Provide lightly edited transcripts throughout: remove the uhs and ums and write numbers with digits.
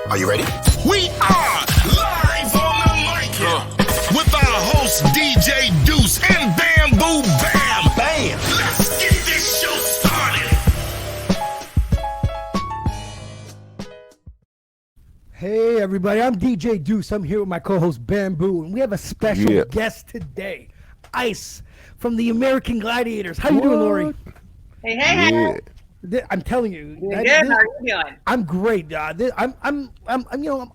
Are you ready? We are live on the mic with our host DJ Deuce and Bamboo Bam. Bam! Let's get this show started. Hey everybody, I'm DJ Deuce. I'm here with my co-host Bamboo, and we have a special guest today, Ice from the American Gladiators. How you doing, Lori? Hey. I'm telling you, Doing good. How are you doing? I'm great. I'm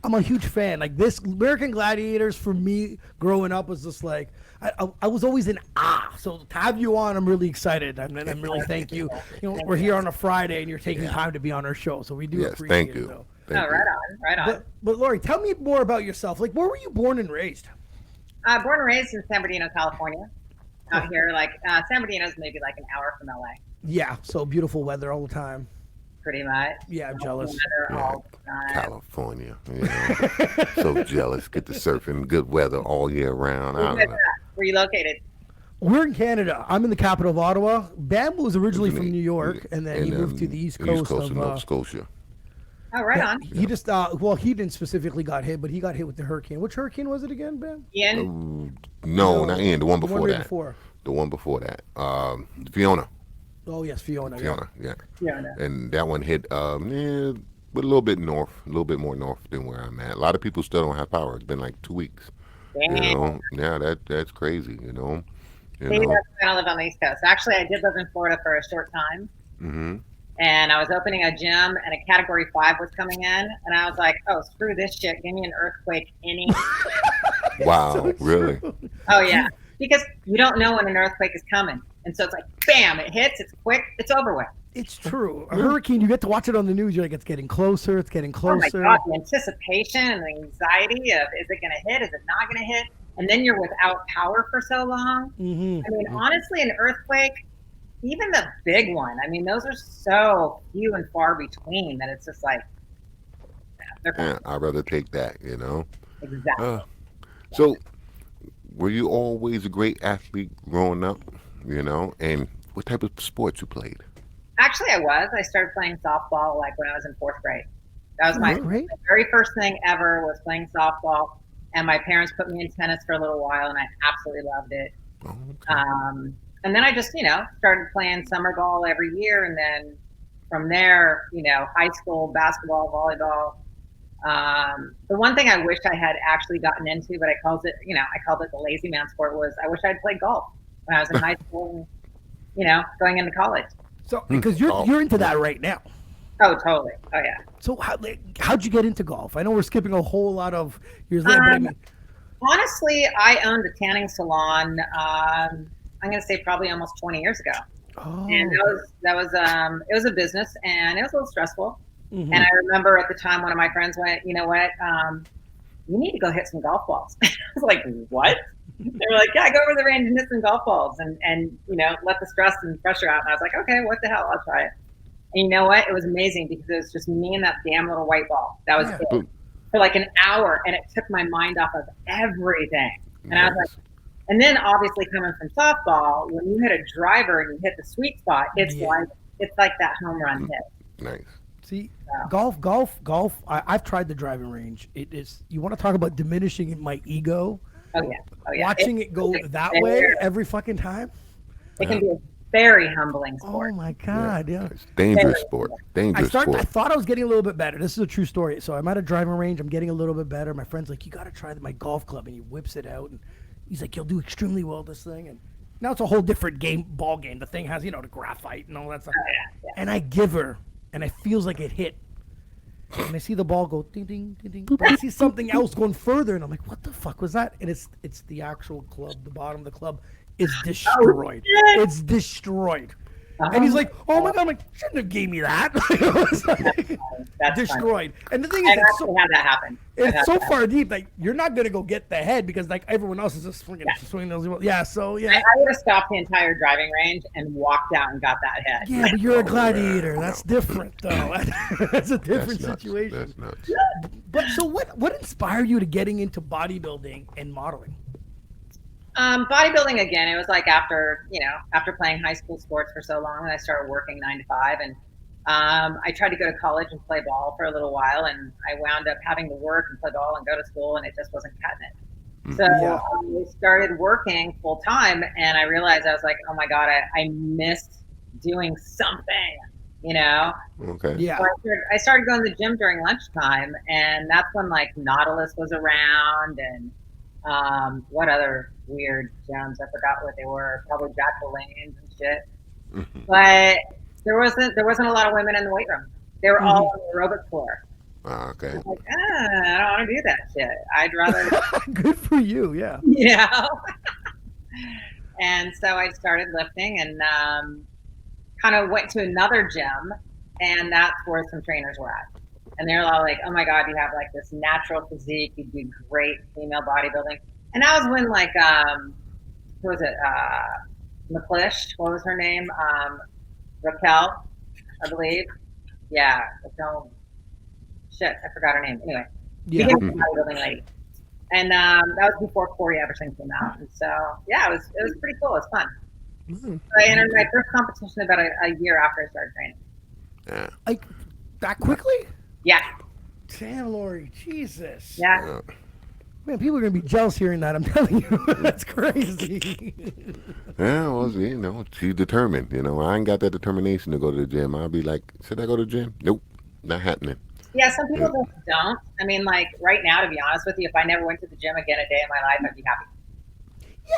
a huge fan. Like this American Gladiators for me growing up was just like I was always in awe. So to have you on, I'm really excited. I'm really thank you. We're here on a Friday, and you're taking time to be on our show, so we do appreciate thank you. it. Though. Right on. But Lori, tell me more about yourself. Like, where were you born and raised? Born and raised in San Bernardino, California. Out here, San Bernardino is maybe like an hour from LA. Yeah, so beautiful weather all the time. Pretty much. Yeah, I'm jealous. All the time. California, so jealous. Get to surfing, good weather all year round. I don't know. Where are you located? We're in Canada. I'm in the capital of Ottawa. Bamboo was originally from New York, and then he moved to the east coast of Nova Scotia. Oh, right on. He just, he didn't specifically got hit, but he got hit with the hurricane. Which hurricane was it again, Bam? Ian? No, not Ian. The one before that. Before. The one before that. Fiona. Oh yes, Fiona. Yeah. Fiona. And that one hit, but a little bit north, a little bit more north than where I'm at. A lot of people still don't have power. It's been like 2 weeks. Damn. Yeah, that's crazy. Maybe that's why I live on the East Coast. Actually, I did live in Florida for a short time. Mm-hmm. And I was opening a gym, and a Category 5 was coming in, and I was like, "Oh, screw this shit! Give me an earthquake any." Wow, So really? Oh yeah, because you don't know when an earthquake is coming, and so it's like, bam! It hits. It's quick. It's over with. It's true. A hurricane, you get to watch it on the news. You're like, it's getting closer. It's getting closer. Oh my God, the anticipation and the anxiety of is it going to hit? Is it not going to hit? And then you're without power for so long. Mm-hmm. I mean, honestly, an earthquake, even the big one, I mean, those are so few and far between that it's just like, they're fine. Yeah, I'd rather take that, Exactly. So, were you always a great athlete growing up, and what type of sports you played? Actually, I was. I started playing softball like when I was in 4th grade. That was my very first thing ever was playing softball. And my parents put me in tennis for a little while, and I absolutely loved it. Oh, okay. And then I just, started playing summer ball every year. And then from there, high school, basketball, volleyball. The one thing I wish I had actually gotten into, but I called it the lazy man sport, was I wish I'd played golf when I was in high school and, going into college. So, because you're into that right now. Oh, totally. Oh, yeah. So how'd you get into golf? I know we're skipping a whole lot of years later, but I mean, honestly, I owned a tanning salon. I'm going to say probably almost 20 years ago. Oh. And that was it was a business, and it was a little stressful. Mm-hmm. And I remember at the time, one of my friends went, "You know what? You need to go hit some golf balls." I was like, "What?" They were like, "Yeah, go over the range and hit some golf balls, and let the stress and pressure out." And I was like, "Okay, what the hell? I'll try it." And you know what? It was amazing because it was just me and that damn little white ball. That was it for like an hour, and it took my mind off of everything. And I was like, and then obviously coming from softball, when you hit a driver and you hit the sweet spot, it's like that home run hit. Nice. See, golf. I've tried the driving range. It is. You want to talk about diminishing my ego? Oh yeah. Watching it go that way every fucking time. It can be a very humbling sport. Oh my God! Yeah. It's dangerous sport. I thought I was getting a little bit better. This is a true story. So I'm at a driving range. I'm getting a little bit better. My friend's like, "You got to try my golf club," and he whips it out, and he's like, "You'll do extremely well this thing." And now it's a whole different ball game. The thing has the graphite and all that stuff. Yeah. And I give her, and it feels like it hit. And I see the ball go ding ding ding ding. But I see something else going further, and I'm like, "What the fuck was that?" And it's the actual club. The bottom of the club is destroyed. It's destroyed. And he's like, "Oh my God!" I'm like, "Shouldn't have gave me that." It was like, That's destroyed. Funny. And the thing is, I've had that happen. It's so far deep, like you're not gonna go get the head because like everyone else is just swinging those. Yeah, so yeah. I would have stopped the entire driving range and walked out and got that head. Yeah, but you're a gladiator. That's different, though. That's a different situation. That's nuts. But so, what inspired you to getting into bodybuilding and modeling? Bodybuilding again. It was like after playing high school sports for so long, and I started working 9 to 5, and I tried to go to college and play ball for a little while, and I wound up having to work and play ball and go to school, and it just wasn't cutting it. So Yeah. I started working full time, and I realized I was like, oh my God, I missed doing something, you know? Okay. Yeah. So I started going to the gym during lunchtime, and that's when like Nautilus was around, and what other weird gyms? I forgot what they were. Probably Jack Lane's and shit. But there wasn't a lot of women in the weight room. They were all on the aerobic floor. Okay. Like, I don't want to do that shit. I'd rather, Good for you. Yeah. you know. And so I started lifting, and kind of went to another gym, and that's where some trainers were at. And they're all like, "Oh my God, you have like this natural physique. You do great female bodybuilding." And that was when like who was it? McClish. What was her name? Raquel, I believe. Yeah, Raquel. Shit, I forgot her name. Anyway, Yeah. beginning bodybuilding lady. And that was before Corey Everson came out. And so yeah, it was pretty cool. It was fun. So I entered my first competition about a year after I started training. Yeah. Like that quickly? Yeah, Damn, Lori. Jesus. yeah. Man, people are gonna be jealous hearing that. I'm telling you, that's crazy. Yeah, well, you know, she's determined. You know, I ain't got that determination to go to the gym. I'll be like, should I go to the gym? Nope, not happening. Yeah, some people just don't. I mean, like right now, to be honest with you, if I never went to the gym again a day in my life, I'd be happy.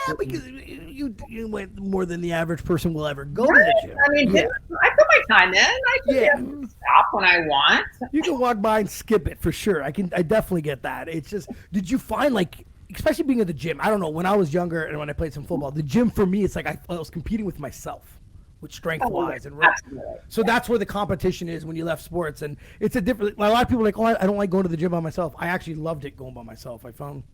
Yeah, because you went more than the average person will ever go to the gym. I mean, Yeah. I put my time in. I can Yeah. stop when I want. You can walk by and skip it for sure. I definitely get that. It's just, did you find like, especially being at the gym? I don't know. When I was younger and when I played some football, the gym for me, it's like I was competing with myself, with strength wise and Absolutely. so that's where the competition is when you left sports, and it's a different. A lot of people are like, oh, I don't like going to the gym by myself. I actually loved it going by myself. I found.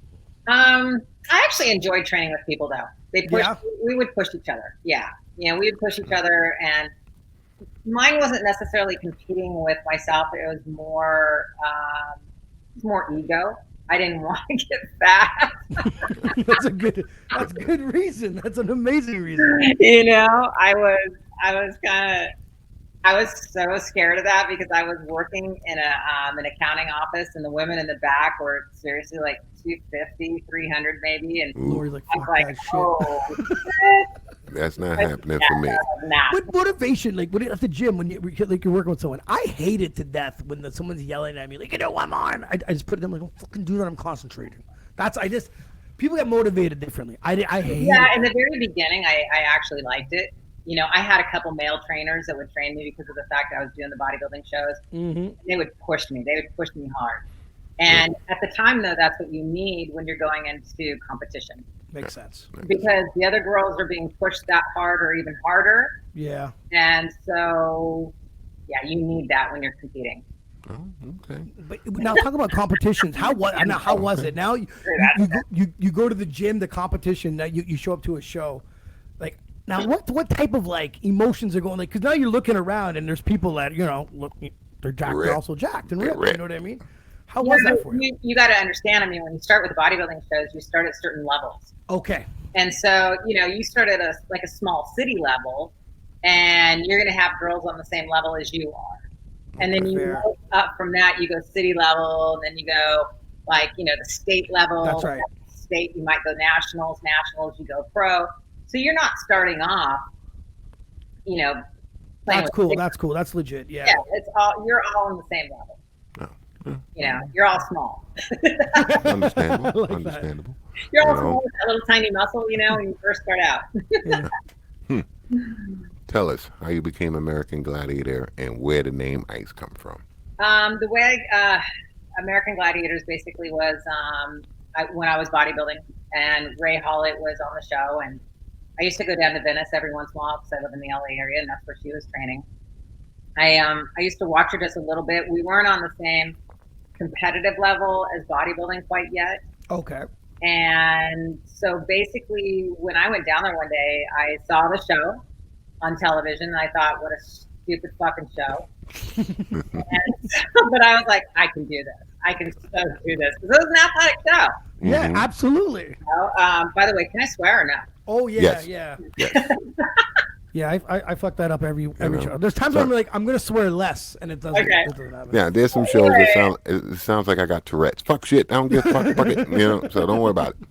I actually enjoyed training with people though. Yeah. We would push each other. Yeah. You know, we would push each other, and mine wasn't necessarily competing with myself. It was more ego. I didn't want to get fat. That's good reason. That's an amazing reason. You know, I was so scared of that because I was working in an accounting office, and the women in the back were seriously like 250, 300 maybe, and Lori's like, I was fuck like, that shit. oh, shit. That's not happening for me. Nah. But motivation, like when at the gym, when you're working with someone, I hate it to death when someone's yelling at me, like, you know, I'm on. I just put them like, don't fucking do that. I'm concentrating. People get motivated differently. I hate Yeah, it. in the very beginning, I actually liked it. You know, I had a couple male trainers that would train me because of the fact I was doing the bodybuilding shows. Mm-hmm. They would push me. They would push me hard. And at the time, though, that's what you need when you're going into competition. Makes sense. Because the other girls are being pushed that hard or even harder. Yeah. And so, yeah, you need that when you're competing. Oh, okay. But now talk about competitions. How was it? Now you go to the gym, the competition. Now you show up to a show. Like now, what type of like emotions are going? Like because now you're looking around and there's people that look they're jacked, they're also jacked and ripped. You know what I mean? How was that for you? You got to understand. I mean, when you start with bodybuilding shows, you start at certain levels. Okay. And so, you start at a small city level, and you're going to have girls on the same level as you are. And then you go up from that, you go city level, and then you go the state level. That's right. State, you might go nationals, you go pro. So you're not starting off, That's cool. That's cool. That's legit. Yeah. Yeah, you're all on the same level. You're all small. Understandable. Like Understandable. You're all small with that little tiny muscle, when you first start out. Tell us how you became American Gladiator and where the name ICE come from. The way American Gladiators basically was when I was bodybuilding, and Ray Hollett was on the show, and I used to go down to Venice every once in a while because I live in the LA area, and that's where she was training. I used to watch her just a little bit. We weren't on the same competitive level as bodybuilding quite yet. Okay. And so basically, when I went down there one day, I saw the show on television, and I thought, what a stupid fucking show. But I was like, I can do this. I can so do this. Because it was an athletic show. Yeah, absolutely. By the way, can I swear or no? Oh, yeah, Yes. yeah. Yes. Yeah, I fuck that up every know. show. There's times So- when I'm like, I'm gonna swear less, and it doesn't. Okay. It doesn't happen. Yeah, there's some shows that it sounds like I got Tourette's. Fuck shit, I don't give a fuck it, you know. So don't worry about it.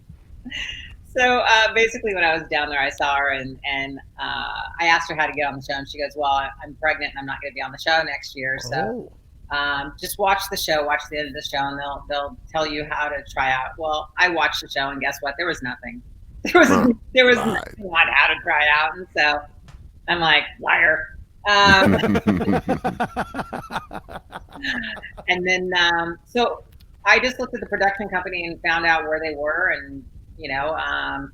So basically, when I was down there, I saw her and I asked her how to get on the show, and she goes, "Well, I'm pregnant and I'm not going to be on the show next year, so just watch the show, watch the end of the show, and they'll tell you how to try out." Well, I watched the show, and guess what? There was nothing. There was Right. nothing on how to try out, and so I'm like, liar. And then so I just looked at the production company and found out where they were, and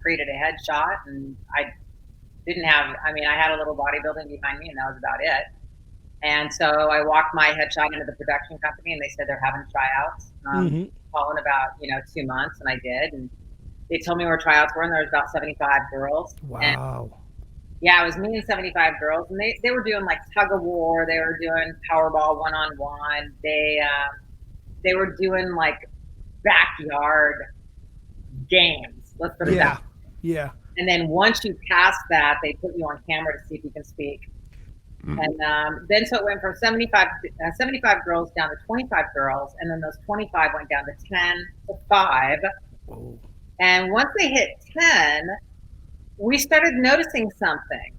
created a headshot, and I had a little bodybuilding behind me, and that was about it. And so I walked my headshot into the production company, and they said they're having tryouts. Call in about 2 months, and I did, and they told me where tryouts were, and there was about 75 girls. Wow. And, yeah, it was me and 75 girls, and they were doing like tug of war, they were doing Powerball 1-on-1, they were doing like backyard games. Let's put it that way. Yeah. And then once you pass that, they put you on camera to see if you can speak. And then so it went from 75 girls down to 25 girls, and then those 25 went down to 10 to 5. Whoa. And once they hit 10, we started noticing something.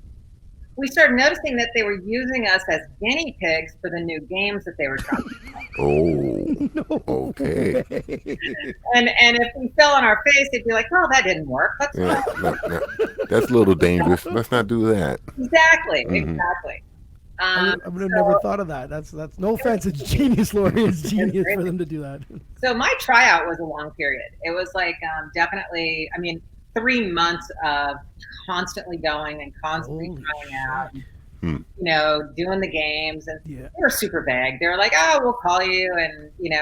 We started noticing that they were using us as guinea pigs for the new games that they were trying to play. Oh, okay. And if we fell on our face, they'd be like, "Oh, that didn't work." Yeah, no, that's a little dangerous. Let's not do that. Exactly. I would have never thought of that. That's no offense. It's genius, Lori. It's genius for them to do that. So my tryout was a long period. It was like definitely, 3 months of constantly going and constantly trying out, doing the games, and they were super vague. They were like, "Oh, we'll call you," and it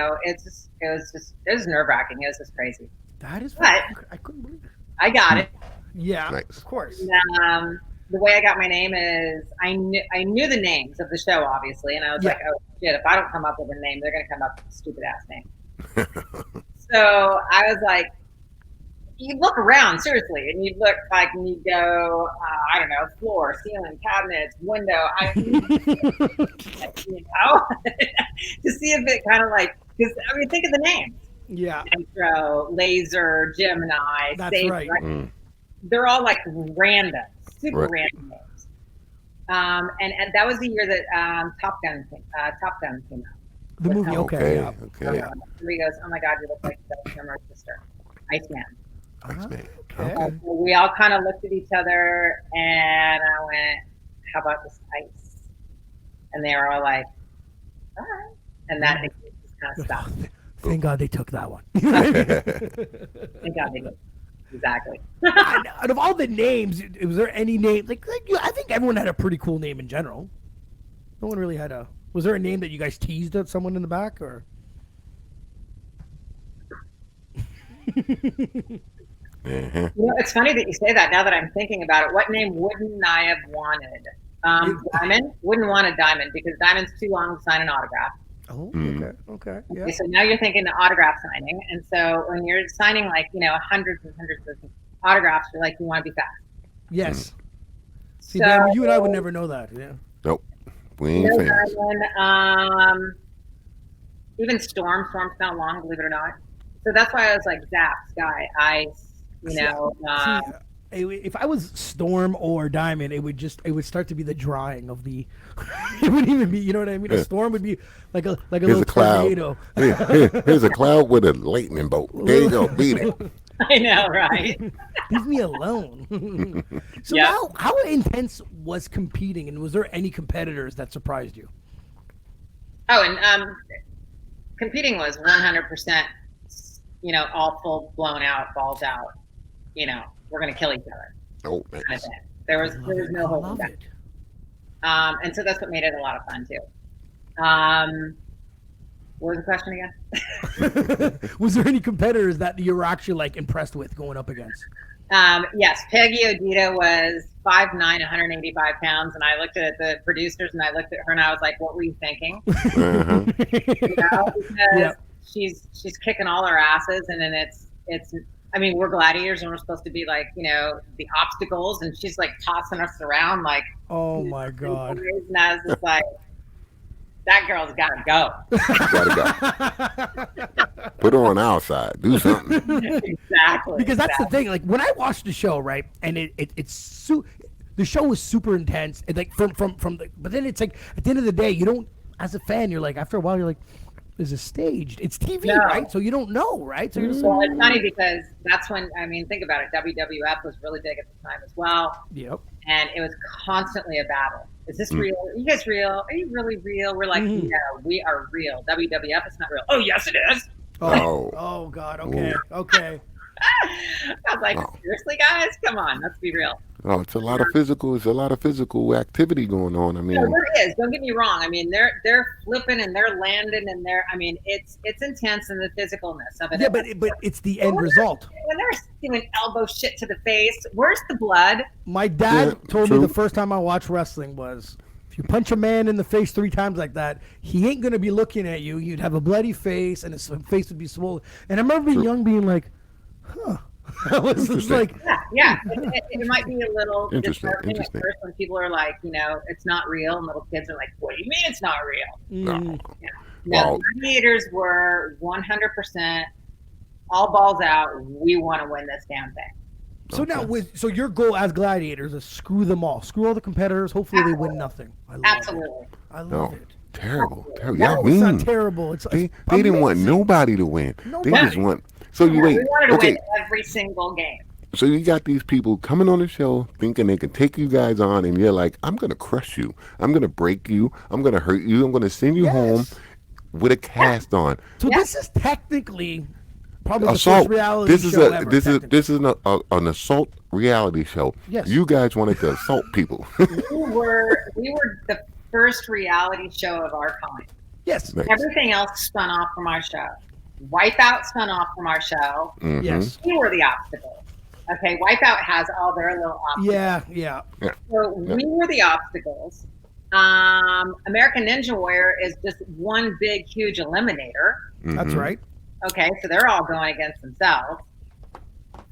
was nerve wracking. It was just crazy. That is, but I couldn't believe it. I got it. Yeah, nice. Of course. And, the way I got my name is I knew the names of the show, obviously, and I was like, "Oh shit! If I don't come up with a name, they're gonna come up with a stupid ass name." So I was like, you look around seriously, and you'd look like, and you'd go, I don't know, floor, ceiling, cabinets, window, to see if it kind of like, because think of the names. Yeah. Nitro, Laser, Gemini, That's Saber, right. They're all like random, super random names. And that was the year that Top Gun came out. The movie, okay. He goes, "Oh my God, you look like Doug Summer's sister, Iceman." Iceman. Okay. So we all kind of looked at each other, and I went, "How about this ice?" And they were all like, "All right." And that just kind of stopped. Thank God they took that one. Thank God they did. Exactly. Out of all the names, was there any name I think everyone had a pretty cool name in general. No one really had a. Was there a name that you guys teased at someone in the back, or? It's funny that you say that. Now that I'm thinking about it, what name wouldn't I have wanted? Diamond. Wouldn't want a Diamond because Diamond's too long to sign an autograph. Oh, okay, yeah. Okay, so now you're thinking the autograph signing, and so when you're signing hundreds and hundreds of autographs, you're like, you want to be fast. Yes. See, So, Dan, you and I would never know that. Yeah. Nope. We ain't famous. Diamond, even Storm's kind of long, believe it or not. So that's why I was like Zap, Sky, Ice. If I was Storm or Diamond, it would start to be the drawing of the. It wouldn't even be, you know what I mean? A storm would be like a little tornado. Here's a cloud with a lightning bolt. There you go, beat it. I know, right? Leave me alone. So how intense was competing, and was there any competitors that surprised you? Oh, and competing was 100%. All full blown out, balls out. We're gonna kill each other. Oh, nice. Kind of thing. There was no holding back. And so that's what made it a lot of fun too. What was the question again? Was there any competitors that you were actually impressed with going up against? Yes, Peggy Odita was 5'9", 185 pounds, and I looked at the producers and I looked at her and I was like, "What were you thinking?" Because she's kicking all our asses, and then it's I mean, we're gladiators and we're supposed to be like, the obstacles, and she's like tossing us around like, Oh my God. and I was just like, that girl's got to go. Gotta go. Put her on our side. Do something. Exactly. Because that's the thing. Like when I watched the show, right, and the show was super intense. And like from the, but then it's like at the end of the day, you don't, as a fan, you're like, after a while, you're like, is it staged? It's TV, No. right? So you don't know, right? So you're just Well, it's funny because that's when, I mean, think about it. WWF was really big at the time as well. Yep. And it was constantly a battle. Is this real? Are you guys real? Are you really real? We're like, no, we are real. WWF is not real. Oh, yes, it is. Oh God. Okay. Okay. I was like, seriously, guys? Come on, let's be real. Oh, it's a lot of physical activity going on. I mean, No, there is. Don't get me wrong. I mean, they're flipping and they're landing and I mean, it's intense in the physicalness of it. Yeah, but it's the end result. When they're doing elbow shit to the face, where's the blood? My dad told me true. the first time I watched wrestling was, if you punch a man in the face 3 times like that, he ain't gonna be looking at you. You'd have a bloody face and his face would be swollen. And I remember being young, being like, huh. I was just like, yeah. It might be a little Interesting, disheartening at interesting. first when people are like, it's not real, and little kids are like, what do you mean it's not real? no. No, Well- gladiators were 100% all balls out. We want to win this damn thing. so now so your goal as gladiators is screw them all, screw all the competitors. Hopefully they win nothing. I love Absolutely. it. I love No. it. Terrible. No, Y'all it's mean. not terrible. It's They didn't want amazing. nobody to win. They just want. So you We wait. wanted to Okay. win every single game. So you got these people coming on the show thinking they can take you guys on, and you're like, I'm gonna crush you. I'm gonna break you. I'm gonna hurt you. I'm gonna send you home with a cast on. So this is technically probably the Assault. first reality This is show a ever. this is technically. this is an assault reality show. Yes. You guys wanted to assault people. We were the first reality show of our kind. Yes. Nice. Everything else spun off from our show. Wipeout spun off from our show. Mhm. Yes. We were the obstacles. Okay, Wipeout has all their little obstacles. Yeah. So we were the obstacles. American Ninja Warrior is just one big, huge eliminator. That's right. Okay, so they're all going against themselves.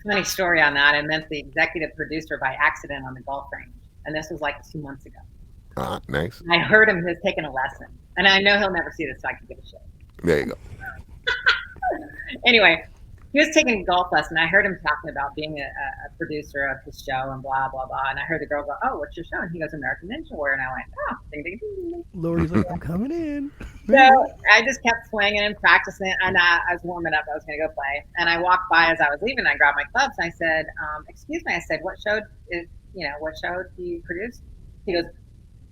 Funny story on that. I met the executive producer by accident on the golf range, and this was like 2 months ago. Nice. And I heard him. He was taking a lesson, and I know he'll never see this, so I can give a shit. There you go. Anyway, he was taking a golf lesson. I heard him talking about being a producer of his show and blah, blah, blah. And I heard the girl go, oh, what's your show? And he goes, American Ninja Warrior. And I went, oh, ding, ding, ding, ding. Lori's like, I'm coming in. So I just kept swinging and practicing. And I was warming up. I was going to go play. And I walked by as I was leaving. I grabbed my clubs. And I said, excuse me. I said, what show do you produce? He goes,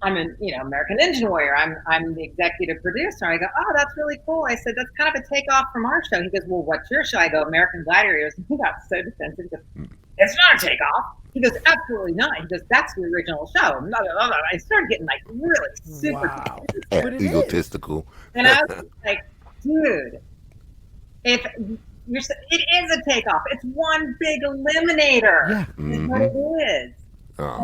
I'm an, American Ninja Warrior. I'm the executive producer. I go, oh, that's really cool. I said, that's kind of a takeoff from our show. He goes, well, what's your show? I go, American Gladiators. And he got so defensive. He goes, it's not a takeoff. He goes, absolutely not. He goes, that's the original show. Blah, blah, blah, blah. I started getting like really super Wow. defensive. But it is. Egotistical. And I was like, dude, it is a takeoff. It's one big eliminator. Yeah. That's what it is.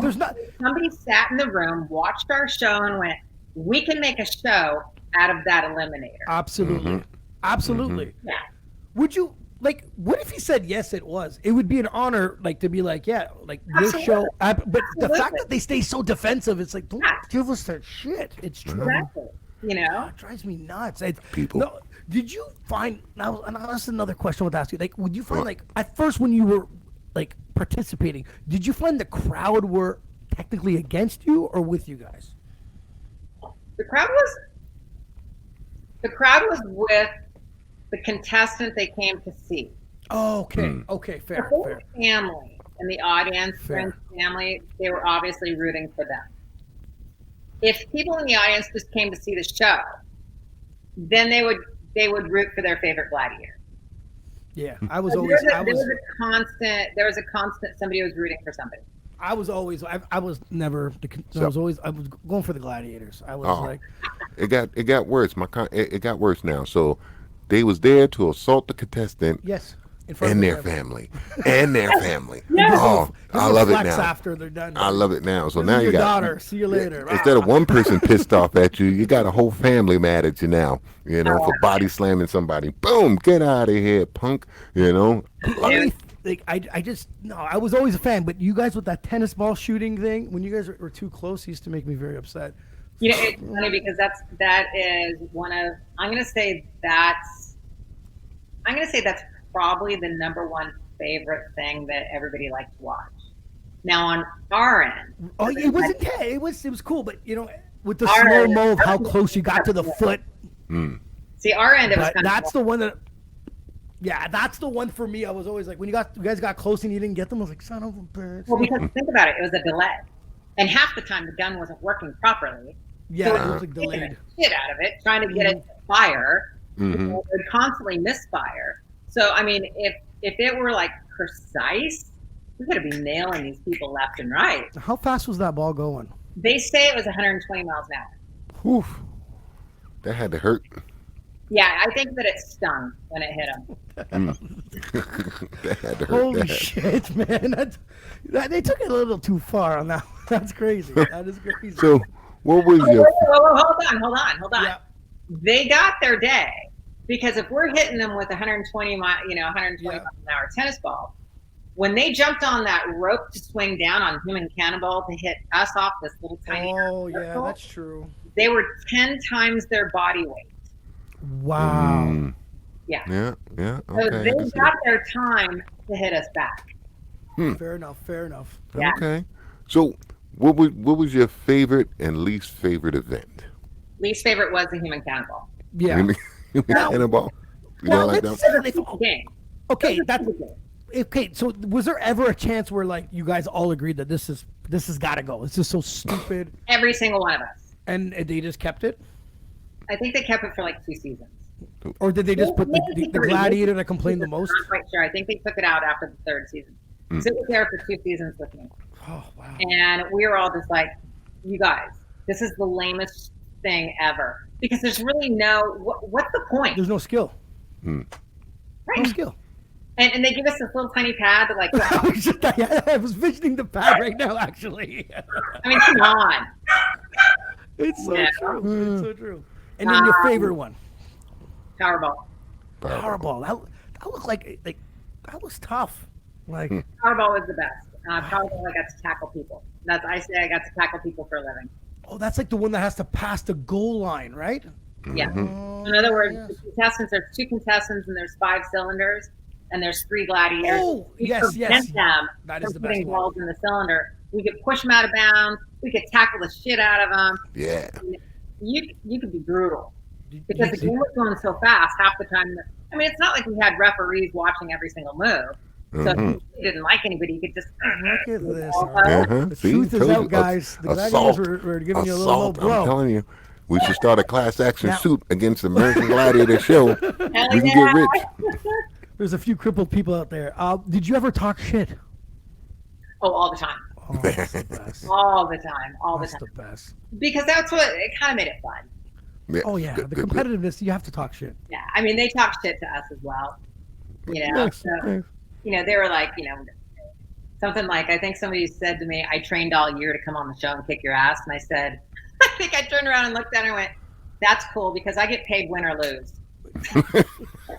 There's not. Somebody sat in the room, watched our show, and went, we can make a show out of that eliminator. Absolutely. Absolutely. Yeah. Would you what if he said yes? It was. It would be an honor, to be like, yeah, this Absolutely. show. But the Absolutely. fact that they stay so defensive, it's like, don't Yeah. give us that shit. It's true. Exactly. It drives me nuts. People. No, did you find now? And that's another question I would ask you. Would you find at first when you were participating, did you find the crowd were technically against you or with you guys? The crowd was with the contestant they came to see. Oh, okay. Okay, The fair. whole family in the audience, Fair. friends, family, they were obviously rooting for them. If people in the audience just came to see the show, then they would root for their favorite gladiator. Yeah, I was There always. was a constant. Somebody was rooting for somebody. I was never. I was going for the gladiators. I was like, It got worse. It got worse now. So they was there to assault the contestant yes, in front and of their family. And their family. Yeah. Oh, I love it flex now. After they're done. I love it now. So This now is you your got daughter. See you later. Instead of one person pissed off at you, you got a whole family mad at you now. For body slamming somebody. Boom, get out of here, punk. Let like I just no, I was always a fan, but you guys with that tennis ball shooting thing, when you guys were too close, it used to make me very upset. You know, it's funny because that is one of I'm gonna say that's probably the number one favorite thing that everybody likes to watch. Now on our end, Oh, it wasn't. Yeah, it was cool, but with the Our slow end- mo of how close you got to the foot. see our end, it was But kind that's of the one that. Yeah, that's the one for me. I was always like, when you guys got close and you didn't get them, I was like, son of a bitch. well because think about it, it was a delay, and half the time the gun wasn't working properly. Yeah, So it was like taking the delayed. shit out of it, trying to get it to fire. It would constantly misfire. So I mean, if it were like precise, we could be nailing these people left and right. How fast was that ball going? They say it was 120 miles an hour. Oof. That had to hurt. Yeah, I think that it stung when it hit them. That had to hurt. Holy that. shit, man! They took it a little too far on that. That's crazy. That is crazy. So, what was Whoa, your? hold on. Yeah. They got their day because if we're hitting them with 120 miles an hour tennis ball, when they jumped on that rope to swing down on human cannonball to hit us off this little tiny Oh yeah, circle, that's true. they were 10 times their body weight. Wow. Yeah. Yeah. So Okay. they got their time to hit us back. Fair enough. Yeah. Okay. So, what was your favorite and least favorite event? Least favorite was the human cannonball. Yeah. Cannonball. You Now, don't like let's them? say they- Game. Okay, It was a that's stupid game. okay. So, was there ever a chance where like you guys all agreed that this has got to go? It's just so stupid, Every single one of us. and they just kept it, I think they kept it for like 2 seasons. or did they just put Maybe the three. gladiator that complained the most? I'm not quite sure. I think they took it out after the 3rd season. So it was there for 2 seasons with me. Oh wow. And we were all just like, you guys, this is the lamest thing ever. Because there's really what's the point? There's no skill. No Right? skill. And they give us this little tiny pad that like, I was visioning the pad right now. Actually, I mean, come on. it's so Yeah. true. It's so true. And then your favorite one, Powerball. Powerball. That looked like that was tough. Like Powerball was the best. Powerball, I got to tackle people. I say I got to tackle people for a living. oh, that's like the one that has to pass the goal line, right? Yeah. Oh, In other words, yes. the contestants, there's 2 contestants and there's 5 cylinders and there's 3 gladiators. Oh, We yes. prevent them That is from the putting best one. balls in the cylinder. We could push them out of bounds. We could tackle the shit out of them. Yeah. You could be brutal because the game was going so fast. Half the time, I mean, it's not like we had referees watching every single move. So if you didn't like anybody, you could just Look at this. The See? truth is Told out, you. guys. The Assault. gladiators were giving you a little Assault. blow. I'm telling you. We should start a class action Now- suit against the American Gladiator show. Hell We can yeah. get rich. There's a few crippled people out there. Did you ever talk shit? Oh, all the time, Oh, that's the best. all the time, all the That's time. the best. Because that's what it kind of made it fun. Yeah. Oh yeah, Good, the good, good. competitiveness. You have to talk shit. Yeah, I mean, they talk shit to us as well. You know, Yes, so yes. they were like, something like, I think somebody said to me, I trained all year to come on the show and kick your ass. And I said, I think I turned around and looked at her and went, that's cool because I get paid win or lose.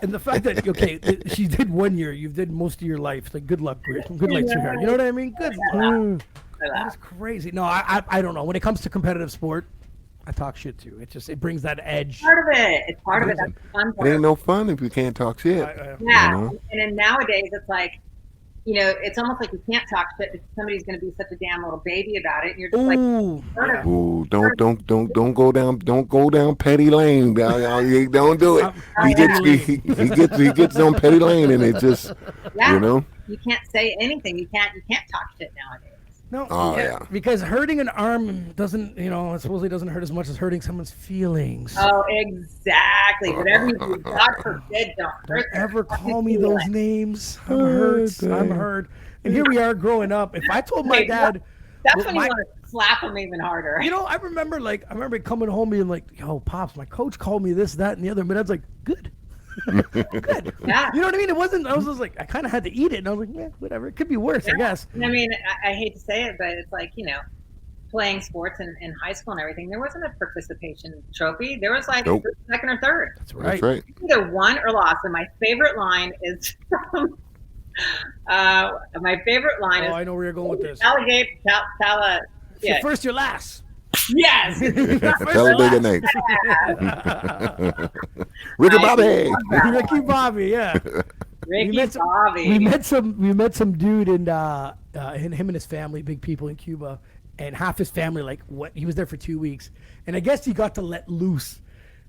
And the fact that she did 1 year, you did most of your life. Like good luck, good luck, sweetheart. You know what I mean? Good. I That laugh. is crazy. No, I don't know. When it comes to competitive sport, I talk shit too. It brings that edge. Part of it. It's part of it. That's the fun It part. ain't no fun if you can't talk shit. Yeah. You know? And then nowadays it's like, it's almost like you can't talk shit because somebody's going to be such a damn little baby about it. And you're just like, Ooh, yeah. Ooh, don't go down petty lane. Don't do it. He gets on petty lane, and it just yeah, you know. you can't say anything. You can't talk shit nowadays. No, Oh, yeah. because hurting an arm doesn't, it supposedly doesn't hurt as much as hurting someone's feelings. Oh, exactly. Whatever you do, God forbid, don't hurt them. Ever Fucking call me do those it. names? I'm hurt. I'm hurt. And here we are growing up. If I told my Wait, dad, That's well, when my- you want to slap them even harder. I remember coming home being like, yo, Pops, my coach called me this, that, and the other. My dad's like, good. Good. Yeah. You know what I mean? It wasn't, I was just like, I kind of had to eat it. And I was like, yeah, whatever. It could be worse, I guess. I mean, I hate to say it, but it's like, playing sports in high school and everything, there wasn't a participation trophy. There was like Nope. second or third. That's right. That's right. Either won or lost. And my favorite line is from My favorite line Oh, is I know where you're going with this. alligator, If you're yeah. first, you're last. Yes. Talladega Nights. Ricky Bobby. Ricky Bobby, yeah. Ricky Bobby. We met some dude and him and his family, big people in Cuba, and half his family he was there for 2 weeks, and I guess he got to let loose,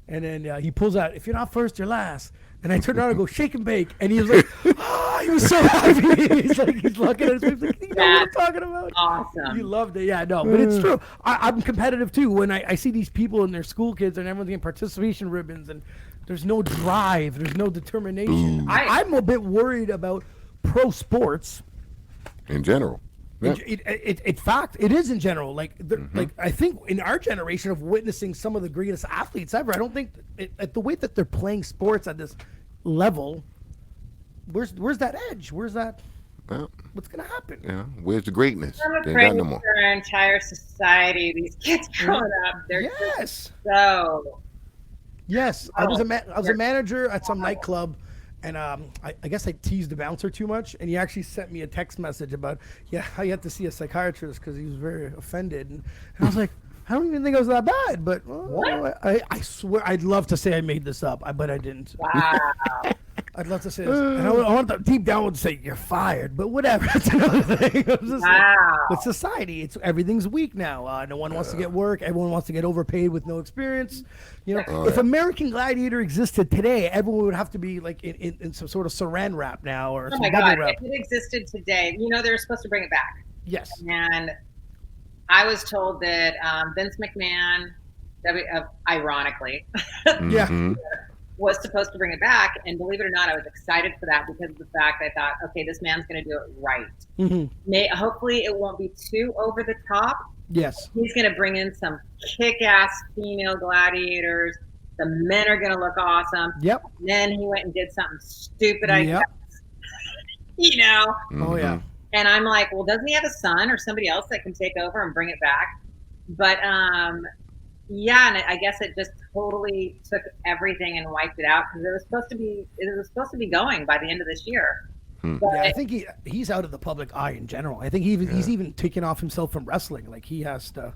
and then he pulls out, if you're not first, you're last. And I turned around and go, shake and bake. And he was like, oh, he was so happy. He's looking at his face, like, you know what I'm talking about? Awesome. You loved it. Yeah, no, but it's true. I'm competitive too. When I see these people and their school kids and everyone's getting participation ribbons and there's no drive, there's no determination. I'm a bit worried about pro sports. In general. Yeah. In fact, it is in general. Like I think in our generation of witnessing some of the greatest athletes ever, I don't think at the way that they're playing sports at this level. Where's that edge? Where's that? Well, What's gonna happen? yeah. Where's the greatness? I'm They ain't afraid got no for more. our entire society, these kids growing up, they're Yes. just so. Yes, I was a manager at some nightclub, and I guess I teased the bouncer too much, and he actually sent me a text message about how you had to see a psychiatrist because he was very offended, and I was like, I don't even think it was that bad, but I swear I'd love to say I made this up, but I didn't. Wow. I'd love to say this. And I want to deep down would say you're fired, but whatever. It's another thing. It's society. Everything's weak now. No one wants to get work. Everyone wants to get overpaid with no experience. You know, if American Gladiator existed today, everyone would have to be like in some sort of saran wrap now or Oh some my bubble God. wrap. If it existed today, they're supposed to bring it back. Yes. And I was told that Vince McMahon, ironically, Yeah. was supposed to bring it back. And believe it or not, I was excited for that because of the fact I thought, okay, this man's going to do it right. Hopefully it won't be too over the top. Yes. He's going to bring in some kick-ass female gladiators. The men are going to look awesome. Yep. And then he went and did something stupid, I guess. Oh, yeah. And I'm like, well, doesn't he have a son or somebody else that can take over and bring it back? But yeah, and I guess it just totally took everything and wiped it out because it was supposed to be going by the end of this year. But Yeah, I think he's out of the public eye in general. I think he's even taken off himself from wrestling. Like he has to.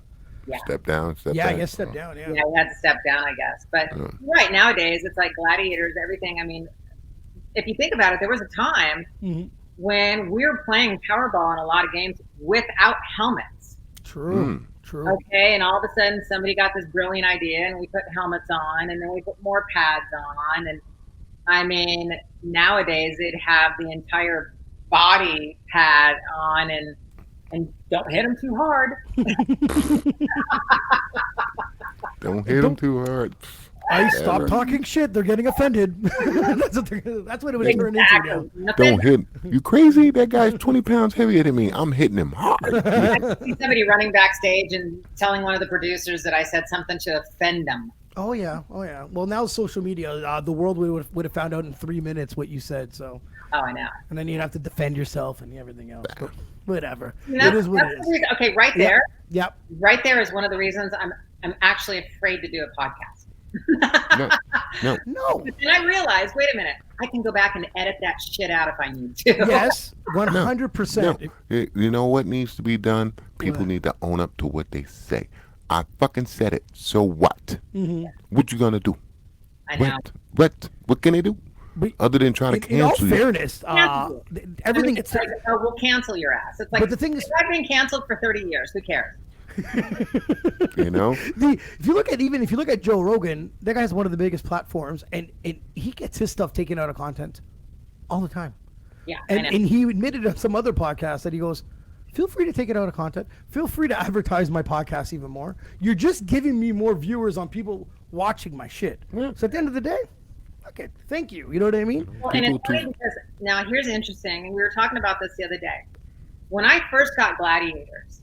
Step down. Step Yeah, back. I guess step down. Yeah. he had to step down, I guess. But right nowadays, it's like gladiators, everything. I mean, if you think about it, there was a time when we were playing Powerball in a lot of games without helmets. True. True. Okay, and all of a sudden somebody got this brilliant idea and we put helmets on and then we put more pads on. And I mean, nowadays they'd have the entire body pad on and don't hit them too hard. Don't hit them too hard. I stop talking shit. They're getting offended. That's what it was turned into now. Don't hit. You crazy? That guy's 20 pounds heavier than me. I'm hitting him hard. I see somebody running backstage and telling one of the producers that I said something to offend them. Oh yeah. Well, now social media, the world would have found out in 3 minutes what you said. So. Oh, I know. And then you'd have to defend yourself and everything else. But whatever. And It is what it is. Okay, right there. Yep. Right there is one of the reasons I'm actually afraid to do a podcast. No. And I realized, wait a minute, I can go back and edit that shit out if I need to. Yes, 100%. No. You know what needs to be done? People need to own up to what they say. I fucking said it. So what? What you gonna do? I know. What can they do? But Other than trying to in all cancel you. fairness, everything. It's like, oh, we'll cancel your ass. It's like, But the thing is- I've been canceled for 30 years. Who cares? You know? If you look at Joe Rogan, that guy has one of the biggest platforms, and he gets his stuff taken out of content all the time. Yeah, And he admitted on some other podcast that he goes, feel free to take it out of content. Feel free to advertise my podcast even more. You're just giving me more viewers on people watching my shit. So at the end of the day, okay, thank you. You know what I mean? Well, and it's funny because now here's interesting, and we were talking about this the other day. When I first got Gladiators,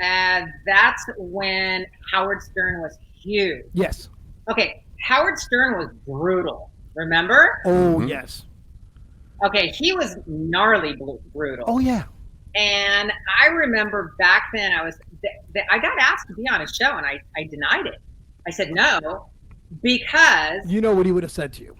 that's when Howard Stern was huge. Yes. Okay, Howard Stern was brutal. Remember? Oh, yes. Okay, he was gnarly brutal. Oh, yeah. And I remember back then I got asked to be on a show and I denied it. I said no because You know what he would have said to you.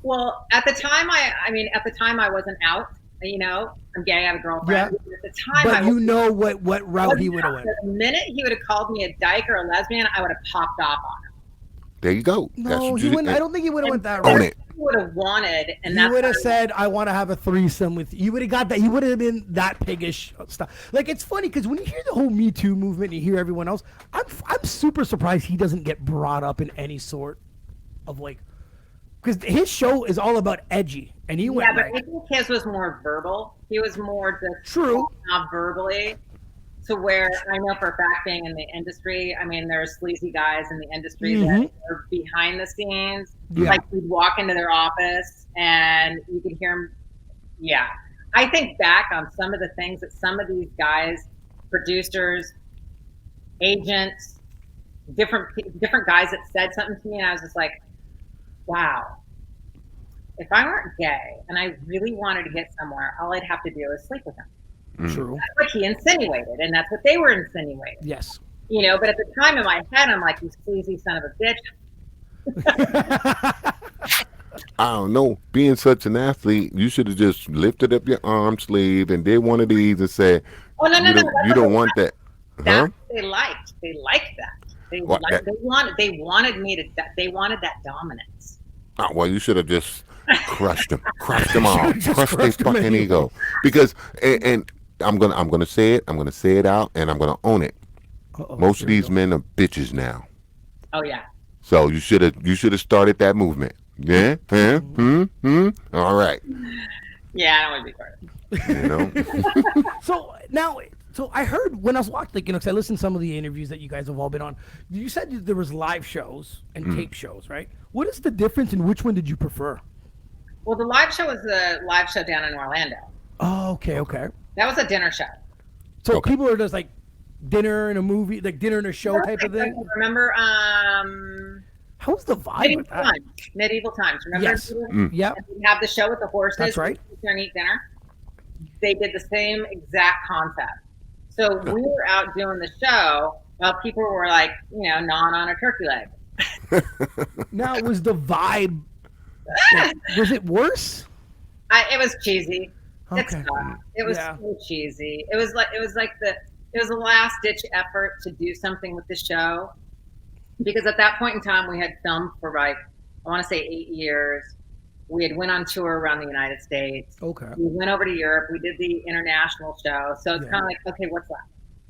well, at the time I wasn't out. you know, I'm gay, I have a girlfriend. Yeah. At the time, But you know what route he would have went. The minute he would have called me a dyke or a lesbian, I would have popped off on him. There you go. That's No, what he you wouldn't. I don't think he would have went that Own route. it. He would have wanted, and He that's would have what said, "I want to have a threesome with you." He would have got that. He would have been that piggish stuff. Like, it's funny because when you hear the whole Me Too movement, and you hear everyone else. I'm super surprised he doesn't get brought up in any sort of like, because his show is all about edgy, and he went Yeah, but like, I think his was more verbal. He was more just True. not verbally. To where I know for a fact, being in the industry, I mean, there's sleazy guys in the industry that are behind the scenes. Yeah. Like, we'd walk into their office and you could hear them. Yeah. I think back on some of the things that some of these guys, producers, agents, different guys that said something to me, and I was just like, wow. If I weren't gay and I really wanted to get somewhere, all I'd have to do is sleep with him. True. That's what he insinuated, and that's what they were insinuating. Yes. You know, but at the time in my head, I'm like, you sleazy son of a bitch. I don't know. Being such an athlete, you should have just lifted up your arm sleeve and did one of these and said, Oh no, you don't want that. That's Huh? what they liked. They liked that. They What, liked, they wanted me to. They wanted that dominance. Oh, well, you should have just crushed them all, Just crushed their crushed them fucking anyway. ego. Because and I'm gonna say it. I'm gonna say it out, and I'm gonna own it. Most of these men are bitches now. Oh yeah. So you should have started that movement. Yeah. All right. Yeah, I don't want to be part of it. You know. So now, so I heard when I was watching, like, you know, because I listened to some of the interviews that you guys have all been on. You said that there was live shows and tape shows, right? What is the difference, and which one did you prefer? Well, the live show was the live show down in Orlando. Oh, okay. That was a dinner show. So Okay. people are just like dinner and a movie, like dinner and a show type of thing. Remember, How's the vibe medieval with that? times. Medieval times. Remember? Yes. Yep. And we have the show with the horses. That's right. Sit there and eat dinner. They did the same exact concept. So we were out doing the show while people were like, you know, gnawing on a turkey leg. Now, was the vibe? Like, was it worse? It was cheesy. It's Okay. not. It was Yeah. so cheesy. It was like the last ditch effort to do something with the show, because at that point in time we had filmed for like, I want to say 8 years. We had went on tour around the United States. Okay. We went over to Europe. We did the international show. So it's Yeah. kind of like, okay, what's left?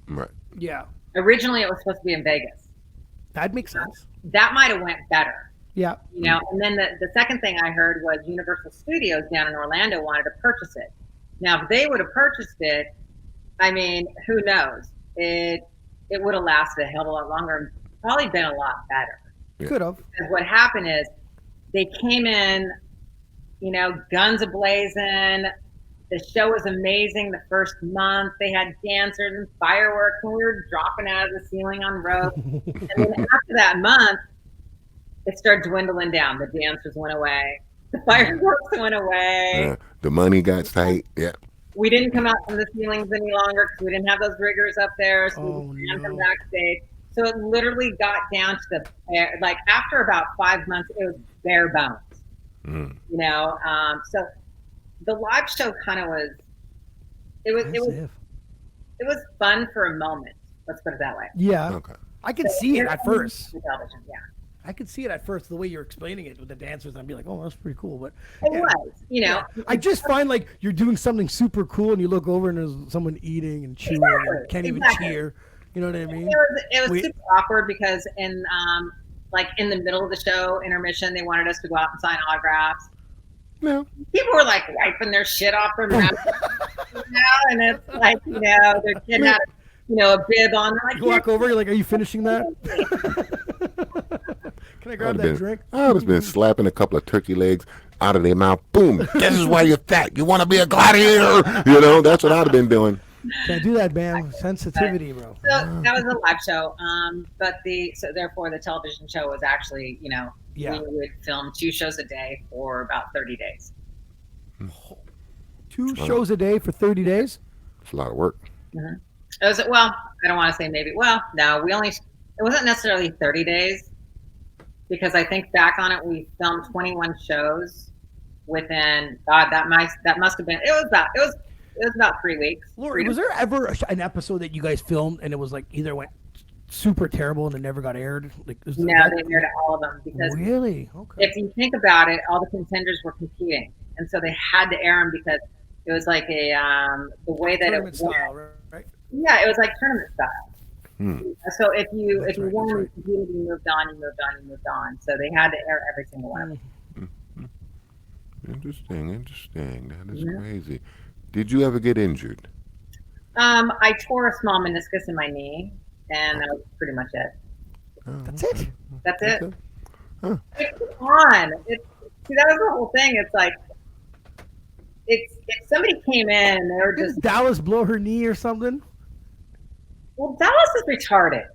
Right. Yeah, Originally, it was supposed to be in Vegas. that makes sense. That might have went better, Yeah. you know. And then the second thing I heard was Universal Studios down in Orlando wanted to purchase it. Now, if they would have purchased it, I mean, who knows? It would have lasted a hell of a lot longer and probably been a lot better. Yeah. Could have. Because what happened is they came in, you know, guns a-blazing. The show was amazing the first month. They had dancers and fireworks, and we were dropping out of the ceiling on ropes. And then after that month, it started dwindling down. The dancers went away. The fireworks went away. Yeah. The money got tight. Yeah. We didn't come out from the ceilings any longer because we didn't have those riggers up there. So Oh, we ran from no. backstage. So it literally got down to the bare, like after about 5 months, it was bare bones. You know, so the live show kind of was. It was fun for a moment. Let's put it that way. Yeah. Okay. I could see it at first. Television, yeah. I could see it at first, the way you're explaining it with the dancers. I'd be like, oh, that's pretty cool. But It yeah. was, you know. I just find like you're doing something super cool and you look over and there's someone eating and chewing and can't even Exactly. cheer. You know what I mean? It was We- super awkward because in like in the middle of the show, intermission, they wanted us to go out and sign autographs. Yeah. People were like wiping their shit off their mouth, you know, and it's like, you know, their kid had, you know, a bib on. They're like, You walk over, you're like, are you finishing that? Can I grab that drink? I would have been slapping a couple of turkey legs out of their mouth. Boom. This is why you're fat. You want to be a gladiator. You know, that's what I'd have been doing. Can't do that, man. Sensitivity, bro. So that was a live show. But so therefore the television show was actually, you know, Yeah. we would film 2 shows a day for about 30 days. 2 shows a day for 30 days? It's a lot of work. It was, well, I don't want to say maybe. Well, no, it wasn't necessarily 30 days because I think back on it, we filmed 21 shows within that must have been it was about 3 weeks. Lori, was there ever an episode that you guys filmed and it was like either went super terrible and it never got aired? Like, No, they aired all of them because really, okay. if you think about it, all the contenders were competing, and so they had to air them because it was like a the way that Tournament it style, right? Yeah, it was like tournament style. So if you won, right. you competed, you moved on. So they had to air every single one of them. Interesting. That is crazy. Did you ever get injured? I tore a small meniscus in my knee, and that was pretty much it. That's it. That's it. Okay. Huh. Come on. See, that was the whole thing. It's like, if somebody came in and they were Did just, Dallas blow her knee or something? well, Dallas is retarded.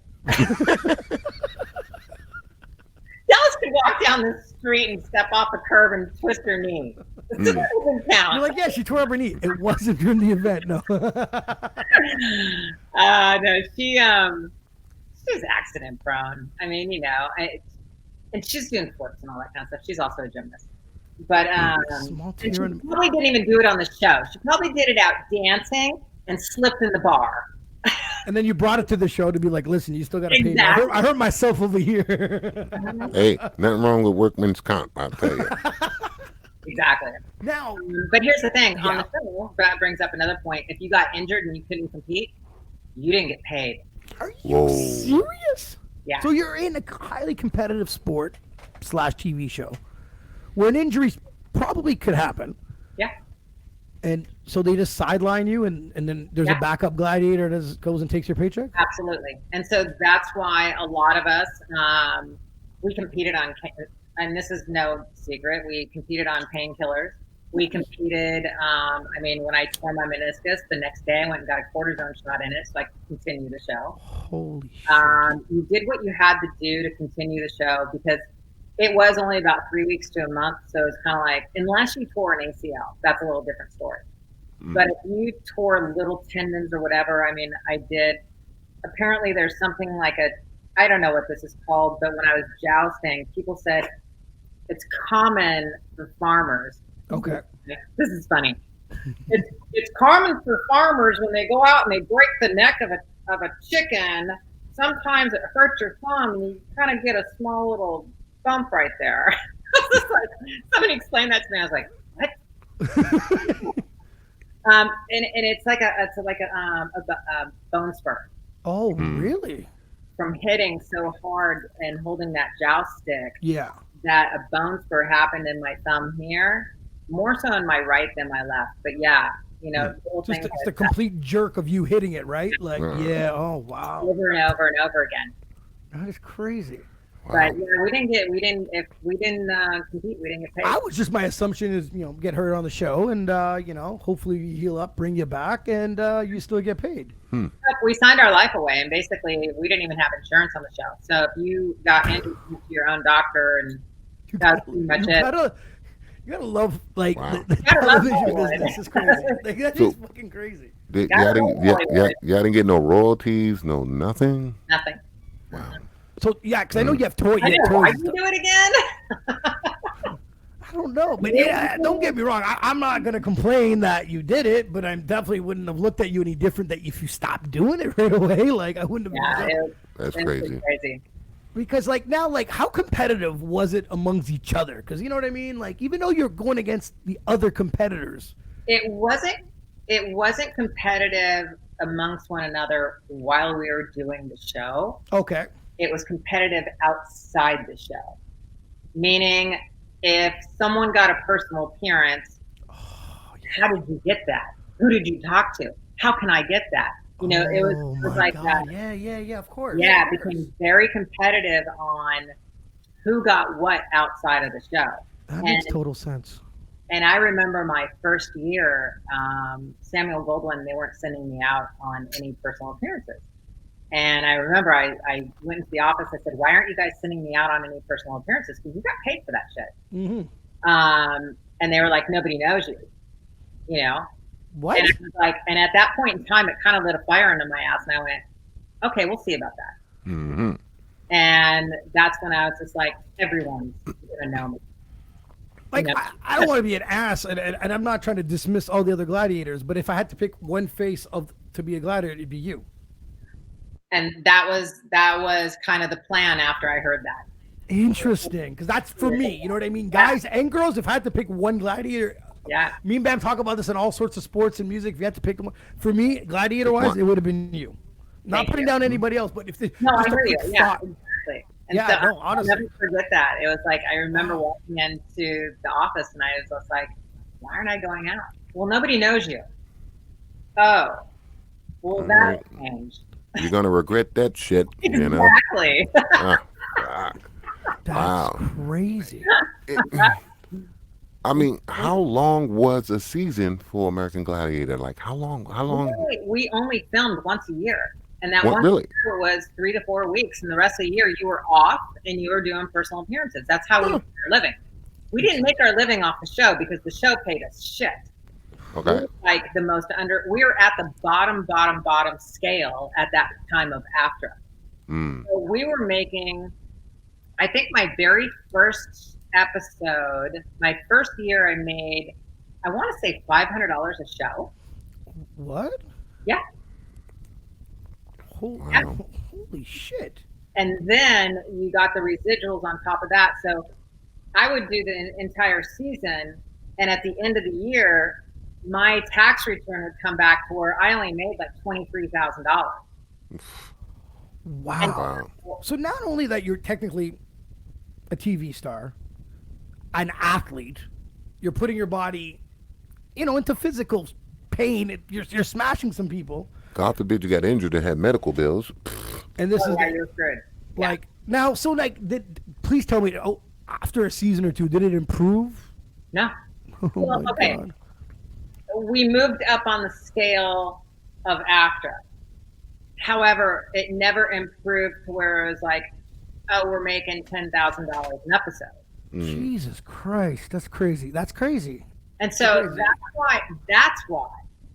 Dallas could walk down the street and step off a curb and twist her knee. It doesn't count. You're like, yeah, she tore up her knee. It wasn't during the event, no. No, she's accident prone. I mean, and she's doing flips and all that kind of stuff. She's also a gymnast. But Small and she tear in- probably didn't even do it on the show. She probably did it out dancing and slipped in the bar. And then you brought it to the show to be like, listen, you still got to pay me. Exactly. I hurt myself over here. Hey, nothing wrong with workman's comp, I'll tell you. Exactly. Now, But here's the thing. On the show, that brings up another point. If you got injured and you couldn't compete, you didn't get paid. are you Whoa. serious? Yeah. So you're in a highly competitive sport / TV show where an injury probably could happen. Yeah. And so they just sideline you, and then there's a backup gladiator that goes and takes your paycheck? Absolutely. And so that's why a lot of us, we competed on, and this is no secret, we competed on painkillers. We competed, when I tore my meniscus, the next day I went and got a cortisone shot in it so I could continue the show. Holy shit. You did what you had to do to continue the show because it was only about 3 weeks to a month. So it's kind of like, unless you tore an ACL, that's a little different story. But if you tore little tendons or whatever, I did. Apparently there's something like I don't know what this is called, but when I was jousting, people said it's common for farmers. Okay. This is funny. It's common for farmers when they go out and they break the neck of a chicken. Sometimes it hurts your thumb, and you kind of get a small little bump right there. Somebody explained that to me. I was like, what? And it's like a bone spur. Oh, really? From hitting so hard and holding that joust stick. Yeah. That a bone spur happened in my thumb here, more so in my right than my left. But yeah, the whole thing. Just the complete jerk of you hitting it, right? Like, yeah. Oh, wow. Over and over and over again. That is crazy. Wow. But yeah, we didn't compete, we didn't get paid. My assumption is, get hurt on the show and, hopefully you heal up, bring you back, and you still get paid. We signed our life away, and basically we didn't even have insurance on the show. So if you got injured to your own doctor, and that's pretty much it. You gotta love the love television business. It's crazy. That's just fucking crazy. Y'all didn't get no royalties, no nothing? Nothing. Wow. So yeah, because I know you have toys. Why did you do it again? I don't know, but yeah, don't get me wrong. I'm not gonna complain that you did it, but I definitely wouldn't have looked at you any different that if you stopped doing it right away. Like I wouldn't have. That's crazy. Because now, how competitive was it amongst each other? Because you know what I mean. Like even though you're going against the other competitors, it wasn't competitive amongst one another while we were doing the show. Okay. It was competitive outside the show, meaning if someone got a personal appearance, how did you get that? Who did you talk to? How can I get that? It was like God. that. Yeah, of course. Yeah, it became very competitive on who got what outside of the show. That makes total sense. And I remember my first year, Samuel Goldwyn, they weren't sending me out on any personal appearances. And I remember I went into the office. I said, "Why aren't you guys sending me out on any personal appearances? Because you got paid for that shit." Mm-hmm. And they were like, "Nobody knows you." What? And I was like, and at that point in time, it kind of lit a fire under my ass, and I went, "Okay, we'll see about that." Mm-hmm. And that's when I was just like, "Everyone's gonna know me." Like, you know, I don't want to be an ass, and I'm not trying to dismiss all the other gladiators, but if I had to pick one face to be a gladiator, it'd be you. and that was kind of the plan after I heard that. Interesting, because that's for me. You know what I mean? Guys and girls, if I had to pick one gladiator, Yeah. me and Bam talk about this in all sorts of sports and music. If you had to pick one, for me, gladiator-wise, it would have been you. Not Thank putting you. down anybody else, but if they No, I just a hear you. quick Yeah, thought. exactly. And Yeah, so no, I'll honestly. never forget that. It was like I remember walking into the office and I was just like, "Why aren't I going out?" Well, nobody knows you. Oh, well, that Right. changed. You're gonna regret that shit. You know. Exactly. Ah, ah, That's wow. crazy. I mean, how long was a season for American Gladiator? Like, how long? How long? We only filmed once a year, and that What, one really? year was 3 to 4 weeks, and the rest of the year you were off and you were doing personal appearances. That's how we made our living. We didn't make our living off the show because the show paid us shit. We Okay. were like the most we were at the bottom scale at that time of AFTRA. Mm. So we were making, I think my very first episode, my first year I made, I want to say $500 a show. What? Yeah. Wow. Holy shit. And then you got the residuals on top of that. So I would do the entire season. And at the end of the year, my tax return would come back to where I only made like $23,000. Wow. So not only that you're technically a TV star, an athlete, you're putting your body, into physical pain. You're smashing some people. God forbid you got injured and had medical bills. And this is You're good. like now. So like, please tell me. Oh, after a season or two, did it improve? No. Oh Well, my okay. God. We moved up on the scale of AFTRA. However, it never improved to where it was like, oh, we're making $10,000 an episode. Jesus Christ, that's crazy. That's crazy. And so that's why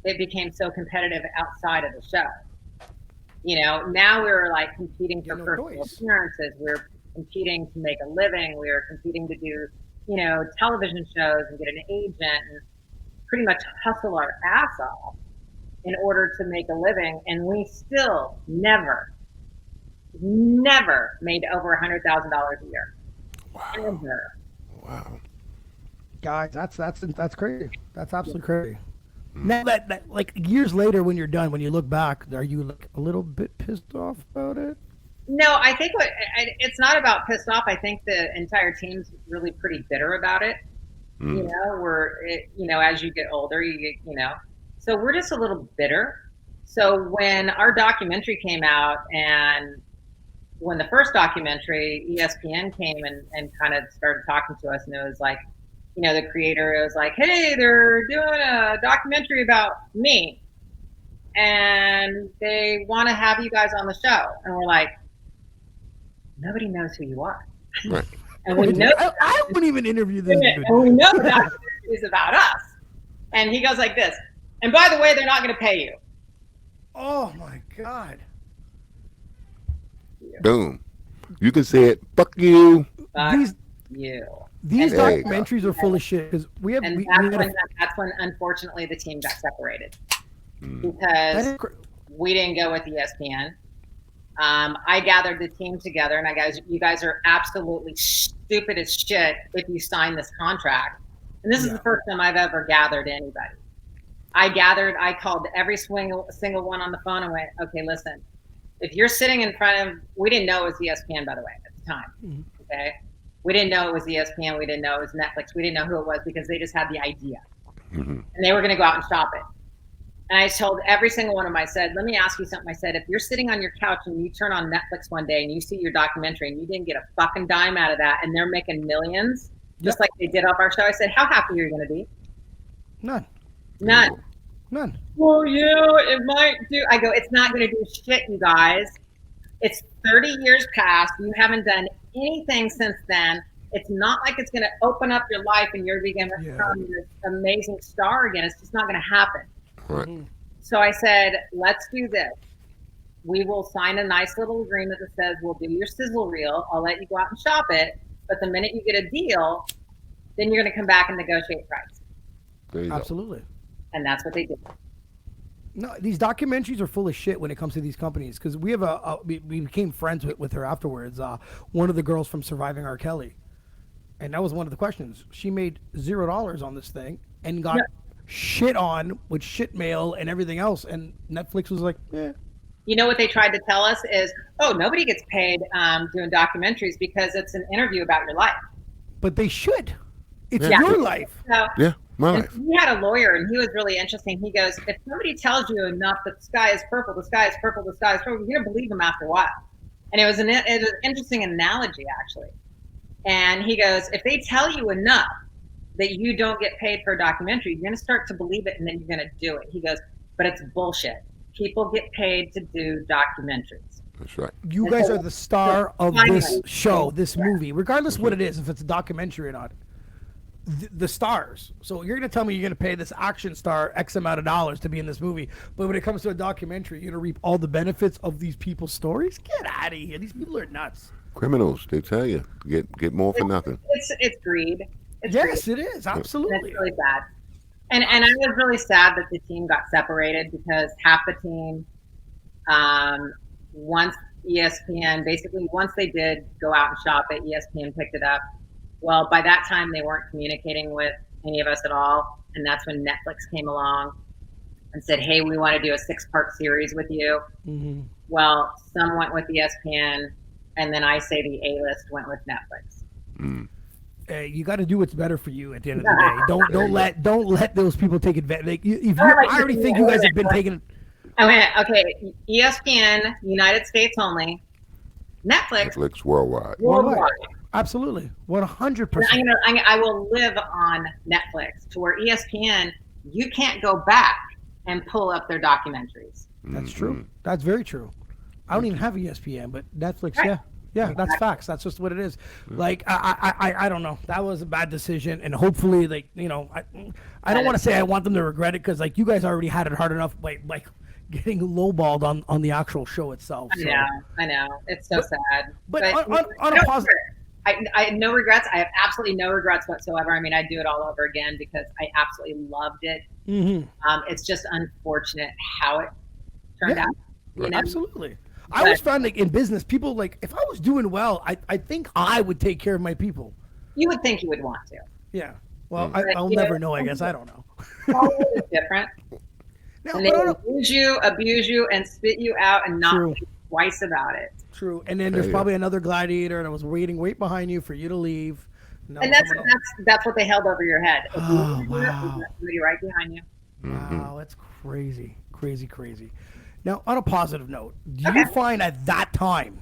it became so competitive outside of the show. Now we're like competing for personal appearances. We're competing to make a living. We're competing to do, television shows and get an agent and pretty much hustle our ass off in order to make a living. And we still never made over $100,000 a year. Wow. Ever. Wow. Guys, that's crazy. That's absolutely crazy. Now that like years later, when you're done, when you look back, are you like a little bit pissed off about it? No, I think it's not about pissed off. I think the entire team's really pretty bitter about it. As you get older, so we're just a little bitter. So when our documentary came out, and when the first documentary, ESPN came and kind of started talking to us, and it was like, the creator was like, hey, they're doing a documentary about me, and they want to have you guys on the show. And we're like, nobody knows who you are. Right. And we know I wouldn't even interview this dude. and we know the documentary is about us. And he goes like this, and by the way, they're not going to pay you. Oh my God. Boom. You can say it. Fuck you. These And documentaries are full of shit because we have. And that's when unfortunately the team got separated because we didn't go with ESPN. I gathered the team together, and you guys are absolutely stupid as shit if you sign this contract. And this is the first time I've ever gathered anybody. I called every single one on the phone and went, okay, listen, if you're sitting in front of, we didn't know it was ESPN, by the way, at the time. Okay. We didn't know it was ESPN. We didn't know it was Netflix. We didn't know who it was because they just had the idea. And they were going to go out and shop it. And I told every single one of them, I said, let me ask you something. I said, if you're sitting on your couch and you turn on Netflix one day and you see your documentary and you didn't get a fucking dime out of that and they're making millions, just like they did off our show, I said, how happy are you going to be? None. Well, it might do. I go, it's not going to do shit, you guys. It's 30 years past. You haven't done anything since then. It's not like it's going to open up your life and you're going to become this amazing star again. It's just not going to happen. Right. So I said, let's do this. We will sign a nice little agreement that says we'll do your sizzle reel. I'll let you go out and shop it. But the minute you get a deal, then you're going to come back and negotiate price. There you Absolutely. And that's what they did. No, these documentaries are full of shit when it comes to these companies because we have we became friends with her afterwards. One of the girls from Surviving R. Kelly, and that was one of the questions. She made $0 on this thing and got shit on with shit mail and everything else, and Netflix was like, "Yeah." You know what they tried to tell us is, oh, nobody gets paid doing documentaries because it's an interview about your life. But they should. It's Yeah. your life. So, go. Yeah, my and life. he had a lawyer, and he was really interesting. He goes, if somebody tells you enough that the sky is purple, the sky is purple, the sky is purple, you're gonna believe them after a while. And it was an interesting analogy, actually. And he goes, if they tell you enough that you don't get paid for a documentary, you're gonna start to believe it, and then you're gonna do it. He goes, but it's bullshit. People get paid to do documentaries. That's right. You guys are the star of this show, this movie, regardless what it is, if it's a documentary or not. The stars. So you're going to tell me you're going to pay this action star X amount of dollars to be in this movie, but when it comes to a documentary, you're going to reap all the benefits of these people's stories? Get out of here. These people are nuts. Criminals, they tell you, get more for nothing. It's greed. It's Yes, greed. it is. And Absolutely. it's really sad. And I was really sad that the team got separated because half the team, once ESPN, basically once they did go out and shop it, ESPN picked it up. Well, by that time they weren't communicating with any of us at all. And that's when Netflix came along and said, hey, we want to do a 6-part series with you. Mm-hmm. Well, some went with ESPN, and then I say the A-list went with Netflix. Mm. You got to do what's better for you at the end of the day. Don't let those people take advantage. Like, I already think you guys have been taking. I mean, okay, ESPN, United States only, Netflix worldwide. worldwide. Absolutely, 100%. I will live on Netflix to where ESPN, you can't go back and pull up their documentaries. That's true. That's very true. I don't even have ESPN, but Netflix, yeah, that's facts. That's just what it is. Like I don't know. That was a bad decision, and hopefully, like I don't want to say I want them to regret it because like you guys already had it hard enough, like getting lowballed on the actual show itself. So. I know. It's so sad. But on a positive. I have no regrets. I have absolutely no regrets whatsoever. I mean, I'd do it all over again because I absolutely loved it. Mm-hmm. It's just unfortunate how it turned out. You know? Absolutely. I always found like in business, people like if I was doing well, I think I would take care of my people. You would think you would want to. Yeah. Well, I'll never know. I guess I don't know. It's different. Now, And they abuse you, and spit you out, and not think twice about it. True. And then there's probably another gladiator that was waiting right behind you for you to leave. No, and that's what they held over your head. Oh, wow. Somebody right behind you. Wow, that's crazy, crazy, crazy. Now, on a positive note, do you find at that time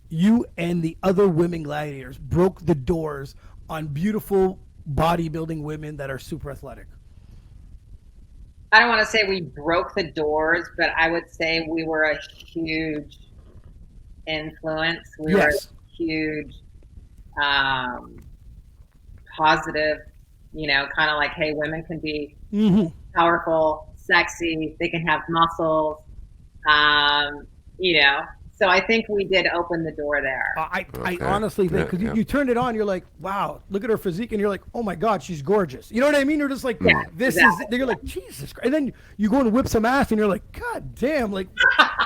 you and the other women gladiators broke the doors on beautiful bodybuilding women that are super athletic? I don't want to say we broke the doors, but I would say we were a huge influence. We were a huge positive, kind of like, hey, women can be powerful, sexy, they can have muscles, So I think we did open the door there. I honestly think, because you turned it on, you're like, wow, look at her physique, and you're like, oh my God, she's gorgeous. You know what I mean? You're just like, you're like, Jesus Christ. And then you go and whip some ass, and you're like, God damn, like,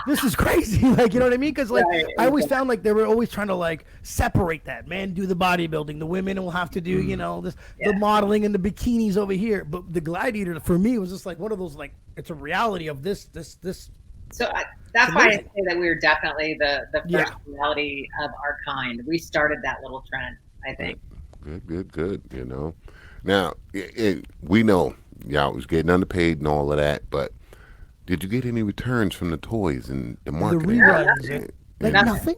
this is crazy. Like, you know what I mean? Because, like, I always found like they were always trying to, like, separate that. Men do the bodybuilding, the women will have to do, the modeling and the bikinis over here. But the gladiator, for me, was just like one of those, like, it's a reality of this. So that's why I say that we were definitely the first reality of our kind. We started that little trend, I think. Good. Now, we know y'all was getting underpaid and all of that, but did you get any returns from the toys and the marketing? The reruns. Nothing?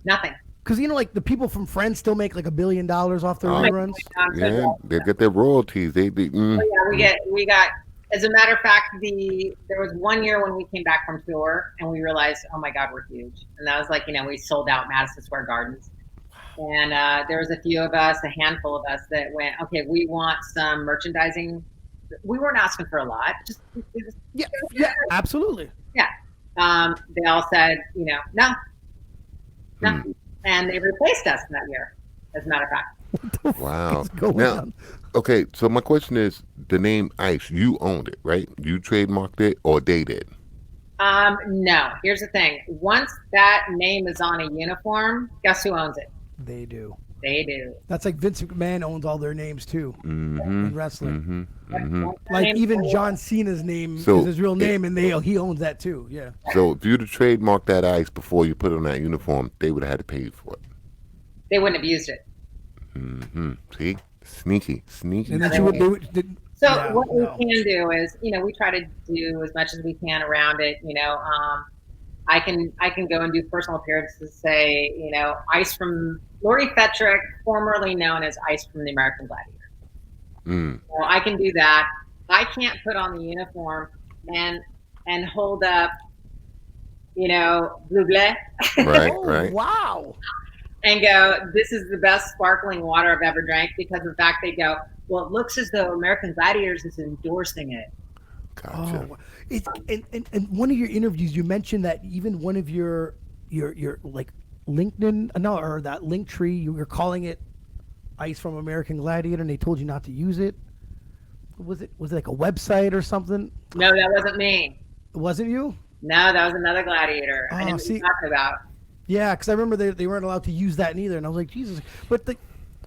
Nothing. Because, like, the people from Friends still make like $1 billion off their reruns. Yeah, they get their royalties. We got. As a matter of fact, there was one year when we came back from tour and we realized, oh my God, we're huge. And that was like, we sold out Madison Square Gardens. And there was a few of us, a handful of us that went, okay, we want some merchandising. We weren't asking for a lot. Yeah, absolutely. Yeah. They all said, no. And they replaced us in that year, as a matter of fact. Wow. is going Now, on? okay, so my question is, the name Ice, you owned it, right? You trademarked it, or they did? No. Here's the thing. Once that name is on a uniform, guess who owns it? They do. They do. That's like Vince McMahon owns all their names too Mm-hmm. in wrestling. Mm-hmm. Yep. Mm-hmm. Once that Like name's even on it, John Cena's name So, is his real name, and he owns that too. Yeah. So if you'd have trademarked that Ice before you put it on that uniform, they would have had to pay you for it. they wouldn't have used it. Mm-hmm. See? Sneaky. And then she would. They would did, So yeah, what no. we can do is, we try to do as much as we can around it. I can go and do personal appearances, say, Ice from Lori.fetrick, formerly known as Ice from the American Gladiators. Mm. So I can do that. I can't put on the uniform and hold up, blue bleh, Right, Oh right. wow! and go, this is the best sparkling water I've ever drank, because in fact they go, well, it looks as though American Gladiators is endorsing it. Gotcha. Oh, it's in one of your interviews you mentioned that even one of your like LinkedIn no or that link tree you were calling it Ice from American Gladiator and they told you not to use it. Was it like a website or something? No, that wasn't me. It wasn't you? No, that was another gladiator. I Oh, didn't know what see- you're talking about. Yeah, because I remember they weren't allowed to use that neither, and I was like, Jesus. But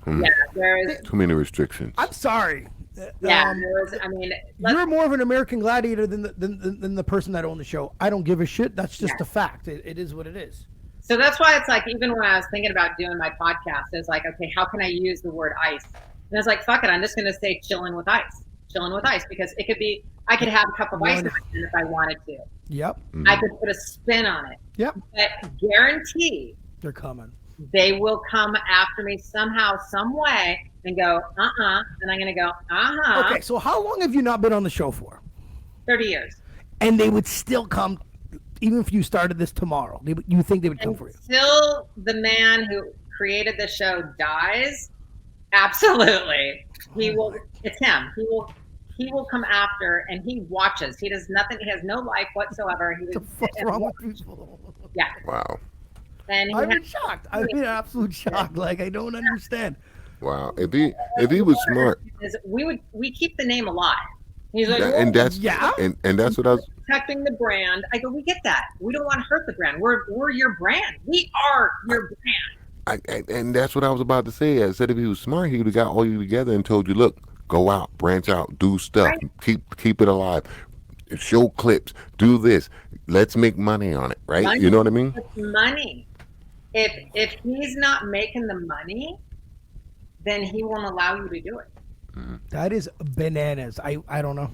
Hmm. Yeah, there's, Too many restrictions. I'm sorry. yeah, Um, there was, let's, you're more of an American Gladiator than the person that owned the show. I don't give a shit. That's just Yeah. a fact. It is what it is. so that's why it's like, even when I was thinking about doing my podcast, it's like, okay, how can I use the word ice? And I was like, fuck it, I'm just going to say chilling with ice, because it could be, I could have a cup of ice in Wonderful. it if I wanted to. Yep. I could put a spin on it. Yep. But guarantee They're coming. they will come after me somehow, some way, and go, and I'm going to go, Okay, so how long have you not been on the show for? 30 years. And they would still come, even if you started this tomorrow. You think they would come for you? Until the man who created the show dies, absolutely. He will, it's him. He will come after, and he watches. He does nothing. He has no life whatsoever. He What the was, fuck's wrong with people? yeah. Wow. And he I'm in has, shock. I'm in absolute shock. Like I don't understand. Wow. If he was smart, we keep the name alive. He's like, and that's Yeah? and that's what I was. protecting the brand. I go, we get that. We don't want to hurt the brand. We're your brand. We are your brand. And that's what I was about to say. I said if he was smart, he would have got all you together and told you, look, go out, branch out, do stuff, Right. keep it alive, show clips, do this. Let's make money on it, right? Money. You know what I mean? It's money. If he's not making the money, then he won't allow you to do it. That is bananas. I don't know.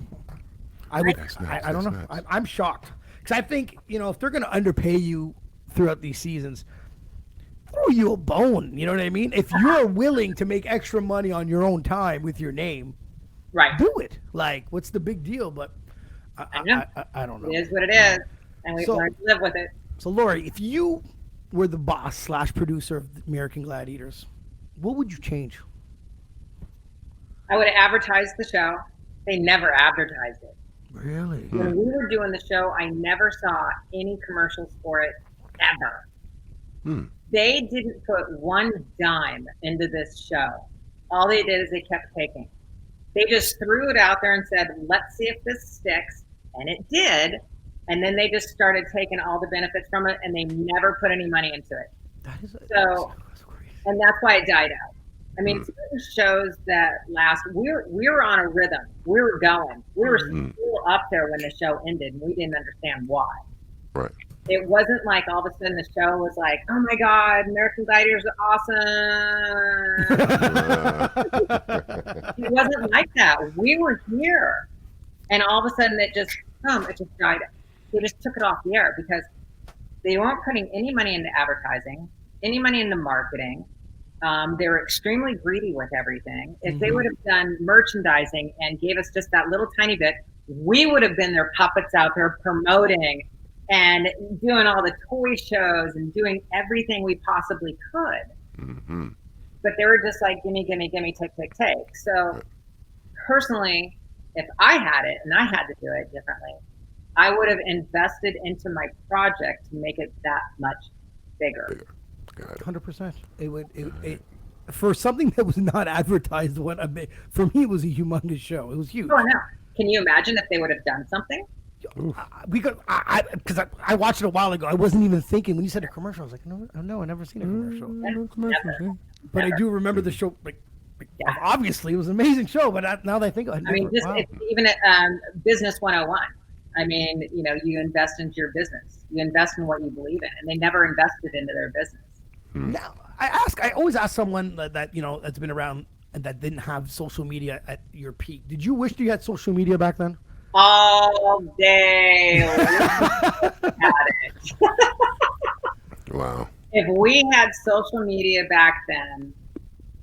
I would. That's nuts, I don't know. that's nuts. I'm shocked because I think if they're going to underpay you throughout these seasons, throw you a bone. You know what I mean? If you're willing to make extra money on your own time with your name, Right. do it. Like, what's the big deal? But I know. I don't know. It is what it is, and we've So- learned to live with it. So, Lori, if you were the boss / producer of the American Gladiators, what would you change? I would have advertised the show. They never advertised it. Really? When we were doing the show, I never saw any commercials for it ever. Hmm. They didn't put one dime into this show. All they did is they kept taking. They just threw it out there and said, let's see if this sticks. And it did. And then they just started taking all the benefits from it, and they never put any money into it. That is So- that's crazy. And that's why it died out. I mean, certain shows that last, we were on a rhythm. We were going. We were still up there when the show ended, and we didn't understand why. Right. It wasn't like all of a sudden the show was like, oh my God, American Gladiators are awesome. It wasn't like that. We were here. And all of a sudden it just died. They just took it off the air because they weren't putting any money into advertising, any money into marketing. They were extremely greedy with everything. If they would have done merchandising and gave us just that little tiny bit, we would have been their puppets out there promoting and doing all the toy shows and doing everything we possibly could. Mm-hmm. But they were just like, gimme, gimme, gimme, take. So personally, if I had it and I had to do it differently, I would have invested into my project to make it that much bigger. Got it. 100%. It would. for something that was not advertised, for me it was a humongous show. It was huge. Oh, no. Can you imagine if they would have done something? We got because I watched it a while ago. I wasn't even thinking when you said a commercial. I was like, no, I never seen a commercial. Never. But I do remember the show. Obviously, it was an amazing show. But now that I think, It's even at Business 101. I mean, you invest into your business. You invest in what you believe in, and they never invested into their business. Now I always ask someone that that's been around and that didn't have social media at your peak. Did you wish you had social media back then? All day. Had it. Wow. If we had social media back then,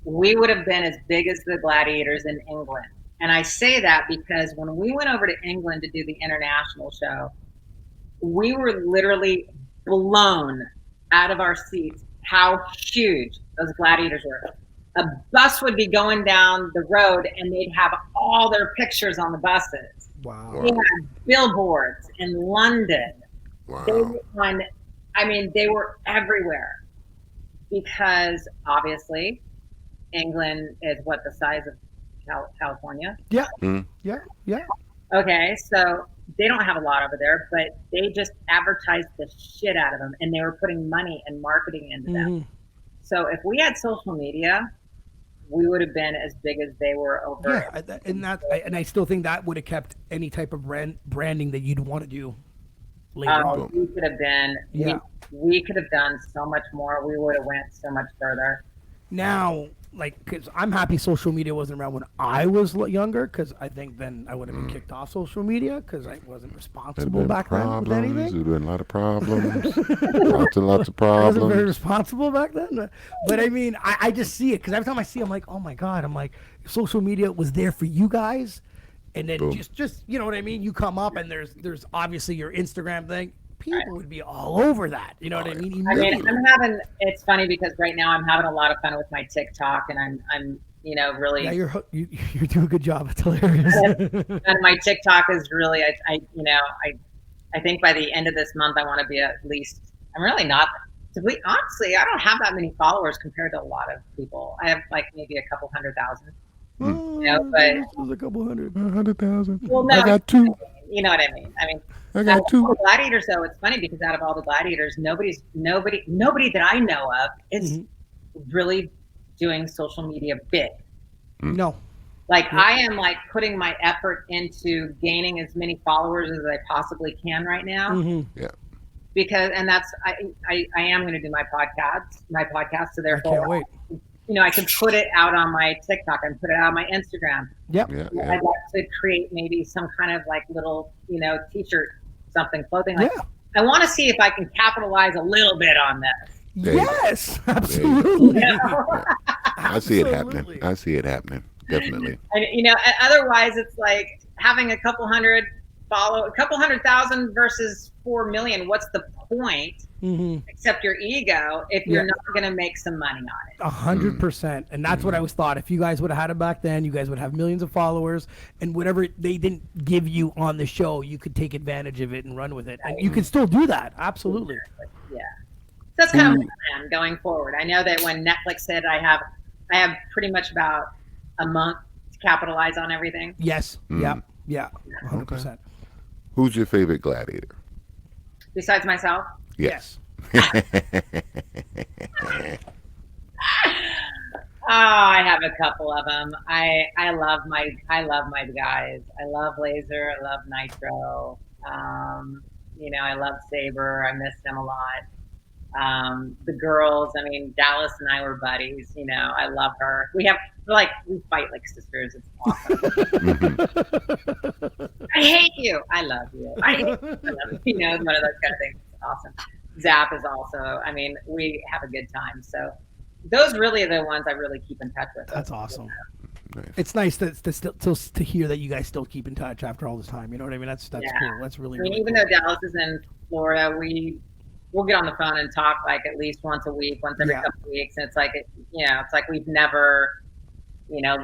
we would have been as big as the Gladiators in England. And I say that because when we went over to England to do the international show, we were literally blown out of our seats how huge those Gladiators were. A bus would be going down the road and they'd have all their pictures on the buses. Wow. They had billboards in London. Wow. They were everywhere because obviously England is what the size of California. Yeah. Mm. Yeah. Okay, so they don't have a lot over there, but they just advertised the shit out of them, and they were putting money and marketing into them. So if we had social media, we would have been as big as they were over. Yeah, and I still think that would have kept any type of branding that you'd want to do later on. We could have been. Yeah. We could have done so much more. We would have went so much further. Now, because I'm happy social media wasn't around when I was younger, because I think then I would have been kicked off social media because I wasn't responsible back then with anything. There'd been a lot of problems. lots of I problems. wasn't very responsible back then. But I mean, I just see it because every time I see it, I'm like, oh my God. I'm like, if social media was there for you guys. And then Boom. just you know what I mean? You come up and there's obviously your Instagram thing. People would be all over that. You know what I mean? It's funny because right now I'm having a lot of fun with my TikTok, and I'm really. Yeah, you're doing a good job. It's hilarious. And my TikTok is really, I think by the end of this month I want to be at least. I'm really not. Honestly, I don't have that many followers compared to a lot of people. I have like maybe a couple 100,000. But it was a couple hundred. 100,000. Well, no, I got two. You know what I mean? I got two. The Gladiators, though, it's funny because out of all the Gladiators, nobody that I know of is really doing social media big. No. I am putting my effort into gaining as many followers as I possibly can right now. Yeah. Because I am going to do my podcast. So therefore, I can't wait. I can put it out on my TikTok and put it out on my Instagram. Yep. Yeah. I'd like to create maybe some kind of little, t-shirt, something, clothing. I want to see if I can capitalize a little bit on this. Yes, absolutely. I see it happening. Definitely. And otherwise it's like having a couple 100,000 versus 4 million. What's the point? Except your ego if you're not going to make some money on it. 100%. And that's what I was thought. If you guys would have had it back then, you guys would have millions of followers, and whatever they didn't give you on the show, you could take advantage of it and run with it. And you can still do that. Absolutely. Yeah. So that's kind of my plan going forward. I know that when Netflix said I have pretty much about a month to capitalize on everything. Yes. Yeah. 100%. Okay. Who's your favorite gladiator? Besides myself? Yes. I have a couple of them. I love my guys. I love Laser. I love Nitro. I love Saber. I miss him a lot. The girls. Dallas and I were buddies. I love her. We fight like sisters. It's awesome. I hate you. I love you. I hate you. I love you. One of those kind of things. It's awesome. Zap is also. We have a good time. So those really are the ones I really keep in touch with. That's awesome. Nice. It's nice to hear that you guys still keep in touch after all this time. You know what I mean? That's cool. That's really. Even though Dallas is in Florida, we'll get on the phone and talk at least once a week, once every couple of weeks, and it's like we've never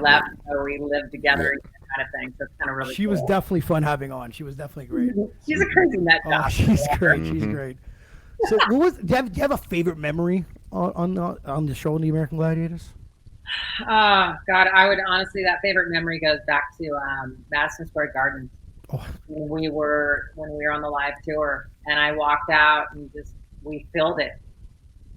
left or we lived together kind of thing. So it's kind of really. She was definitely fun having on. She was definitely great. She's a crazy nut job. Oh, she's great. She's great. So, do you have a favorite memory on the show, The American Gladiators? Oh God, I would honestly, that favorite memory goes back to Madison Square Garden Oh, when we were on the live tour, and I walked out and just we filled it,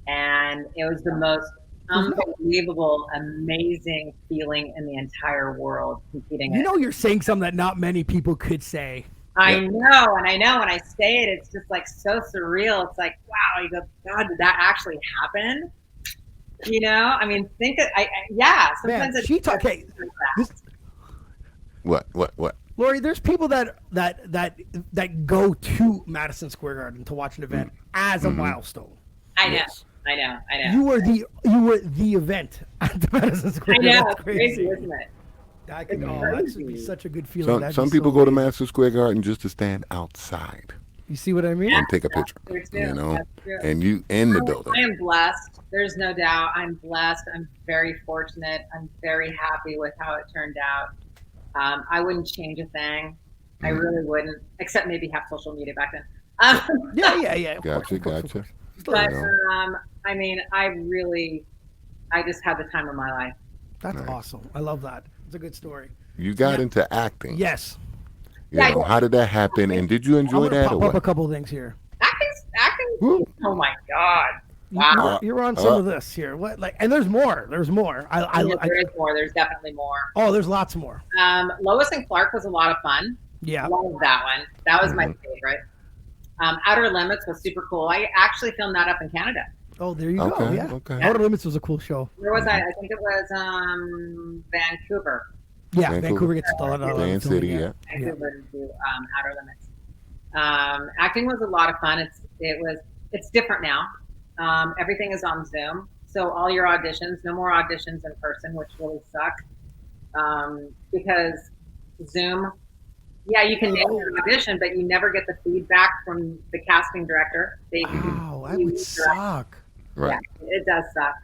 and it was the most unbelievable, amazing feeling in the entire world competing. you know, you're saying something that not many people could say. I know, and I know when I say it, it's just like so surreal. It's like, wow, you go, God, did that actually happen? You know, I mean, think it. Yeah. Sometimes Man, it's okay. What? Lori, there's people that go to Madison Square Garden to watch an event as a milestone. I know. Yes. I know. You were the event at the Madison Square I Garden. know. That's It's crazy, isn't it? That should be such a good feeling. Some people go to Madison Square Garden just to stand outside You see what I mean? and take a picture. True, too. You know, That's true. and you in the building. I am blessed. There's no doubt. I'm blessed. I'm very fortunate. I'm very happy with how it turned out. I wouldn't change a thing. I really wouldn't, except maybe have social media back then. Yeah. Of Gotcha. course. But You know. I mean, I just had the time of my life. That's awesome. I love that. It's a good story. You got into acting. Yes. You know, how did that happen? And did you I'm enjoy gonna that or pop up a what? couple of things here. Acting. Woo. Oh my God. Wow. You're on some of this here. What like? And there's more. There's more. There is more. There's definitely more. Oh, there's lots more. Lois and Clark was a lot of fun. Yeah. Love that one. That was my favorite. Outer Limits was super cool. I actually filmed that up in Canada. Oh, there you go. Okay, Yeah. okay. Outer Limits was a cool show. Where was I? I think it was Vancouver. Yeah, Vancouver. Vancouver gets a lot of Van City, yeah. Vancouver to do Outer Limits. Acting was a lot of fun. It's different now. Everything is on Zoom, so all your auditions, no more auditions in person, which really suck. Because Zoom, yeah, you can nail your audition, but you never get the feedback from the casting director. Wow, that would suck. Right. Yeah, it does suck.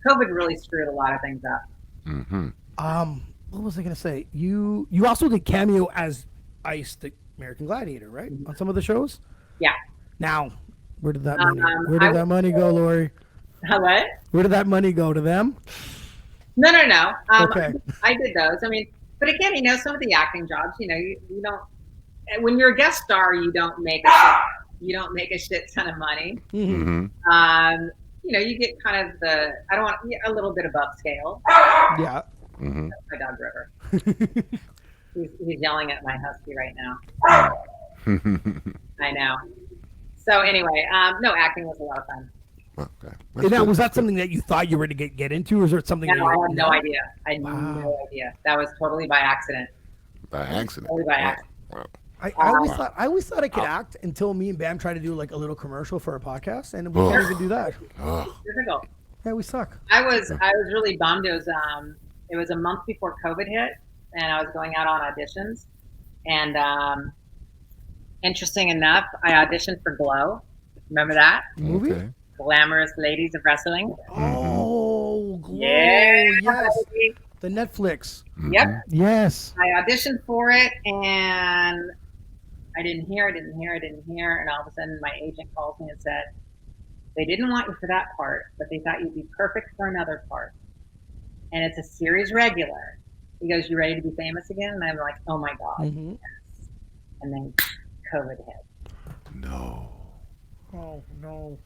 COVID really screwed a lot of things up. Mm-hmm. What was I gonna say? You also did cameo as Ice, the American Gladiator, right? On some of the shows. Yeah. Now, where did that money go, Lori? What? Where did that money go to them? No. Okay. I did those. I mean, but again, you know, some of the acting jobs, you know, you don't. When you're a guest star, you don't make a shit ton of money. Mm-hmm. You know, you get kind of a little bit above scale. Yeah. Mm-hmm. That's my dog River. he's yelling at my husky right now. I know. So anyway, no, acting was a lot of fun. Okay. And now, was that something that you thought you were to get into, or is it something? No, I had no idea. I had no idea. That was totally by accident. By accident. Totally by accident. Wow. I always thought I could act until me and Bam tried to do like a little commercial for a podcast, and we can't even do that. Difficult. Yeah, we suck. I was really bummed. It was a month before COVID hit, and I was going out on auditions. And interesting enough, I auditioned for Glow. Remember that Movie? Okay. Glamorous Ladies of Wrestling? Oh, Glow. Yeah. Yes. The Netflix. Yep. Yes. I auditioned for it, and I didn't hear, and all of a sudden my agent calls me and said, they didn't want you for that part, but they thought you'd be perfect for another part. And it's a series regular. He goes, you ready to be famous again? And I'm like, oh my God. Mm-hmm. Yes. And then COVID hit. No. Oh, no.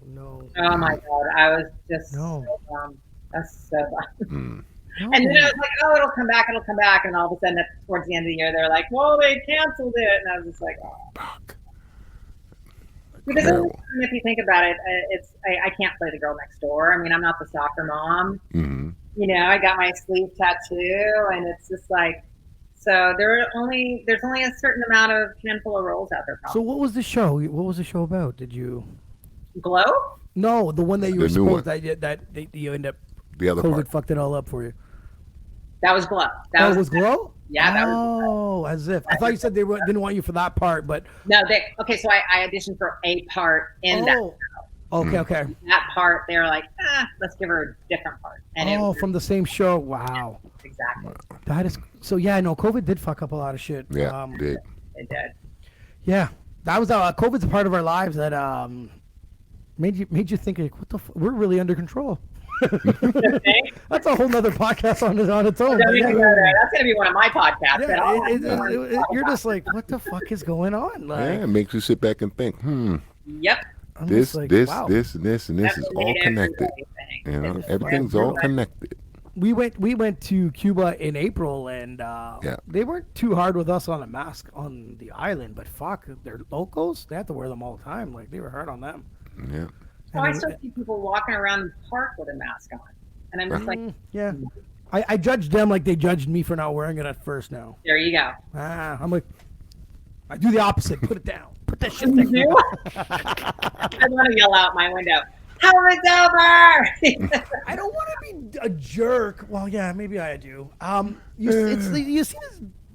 Oh my God. I was just No. so bummed. That's so bummed. Mm. No. And then I was like, oh, it'll come back. And all of a sudden, towards the end of the year, they're like, well, they canceled it. And I was just like, oh. Fuck. Because Terrible. if you think about it, I can't play the girl next door. I mean, I'm not the soccer mom. Mm-hmm. You know, I got my sleeve tattoo, and it's just like, so there's only a certain amount of handful of roles out there. So Probably. what was the show? What was the show about? Did you? Glow? No, the one that you The were new supposed one. that you end up. The other COVID part. fucked it all up for you. That was Glow. That was Glow. Yeah, that was. Oh, as if I thought you said they didn't want you for that part, but No, okay. So I auditioned for a part in that. Okay. That part, they were like, let's give her a different part. And it was From the same show. Wow. exactly. That is so. Yeah, no, COVID did fuck up a lot of shit. Yeah, did. It did. Yeah, that was COVID's a part of our lives that made you think like, what the we're really under control. That's a whole nother podcast on its own. Don't but even yeah, go there. That's gonna be one of my podcasts. yeah, but you're just like, what the fuck is going on? Like, Yeah, it makes you sit back and think, Yep. I'm this, just like, this, wow. this, and this, and this That's is what all made connected. everybody think. You know, It's everything's everybody. all connected. We went to Cuba in April, and Yeah. they weren't too hard with us on a mask on the island, but fuck, they're locals. They have to wear them all the time. Like, they were hard on them. Yeah. Oh, I still see people walking around the park with a mask on, and I'm just like, Yeah. I judged them like they judged me for not wearing it at first now. there you go. I'm like, I do the opposite. Put it down. Put that shit You down. do? I want to yell out my window, "COVID's over!" I don't want to be a jerk. Well, yeah, maybe I do. You see this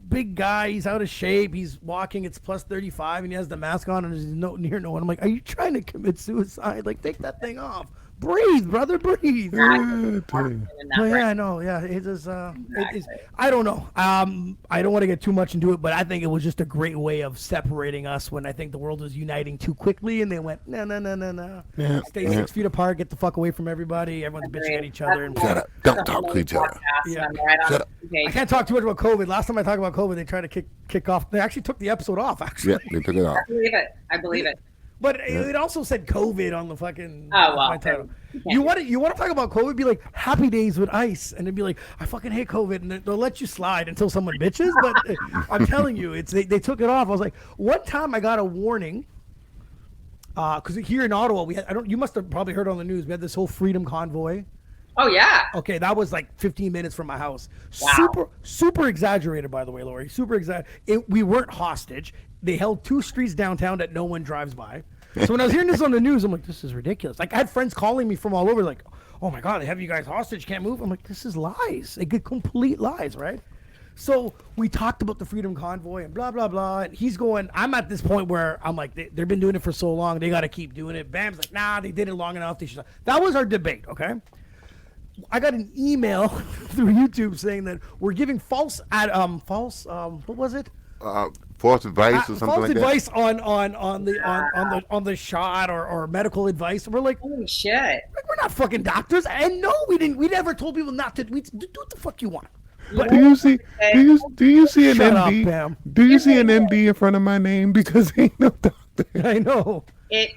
big guy. He's out of shape. He's walking. It's plus 35, and he has the mask on, and there's near no one. I'm like, are you trying to commit suicide? Like, take that thing off. Breathe, brother. Breathe. Well, yeah, I know. Yeah, it is. I don't know. I don't want to get too much into it, but I think it was just a great way of separating us when I think the world was uniting too quickly, and they went, no. Yeah. Stay 6 feet apart. Get the fuck away from everybody. Everyone's bitching at each other. And Shut up. Don't talk to each other. Yeah. Shut up. I can't talk too much about COVID. Last time I talked about COVID, they tried to kick off. They actually took the episode off. Actually, Yeah, they took it off. I believe it. but it also said COVID on the fucking. Oh, well, my title. you You want to talk about COVID? Be like Happy Days with Ice, and then be like, I fucking hate COVID, and they'll let you slide until someone bitches. But I'm telling you, they took it off. I was like, one time I got a warning. Because here in Ottawa, you must have probably heard on the news. We had this whole freedom convoy. Oh yeah. Okay, that was like 15 minutes from my house. Wow. Super exaggerated, by the way, Lori. Super exaggerated. We weren't hostage. They held 2 streets downtown that no one drives by. So when I was hearing this on the news, I'm like, this is ridiculous. Like, I had friends calling me from all over, like, oh my God, they have you guys hostage, can't move. I'm like, this is lies. Like, complete lies, right? So we talked about the Freedom Convoy and blah, blah, blah. And he's going, I'm at this point where I'm like, they've been doing it for so long, they got to keep doing it. Bam's like, nah, they did it long enough. They should. That was our debate, okay? I got an email through YouTube saying that we're giving what was it? False advice or something False like advice on the shot or medical advice. We're like, Holy shit. we're not fucking doctors, and no, we didn't. We never told people not to. We do what the fuck you want. But that. Do you see an Shut up, MD? Pam. Do you see an MD in front of my name? Because ain't no doctor. I know.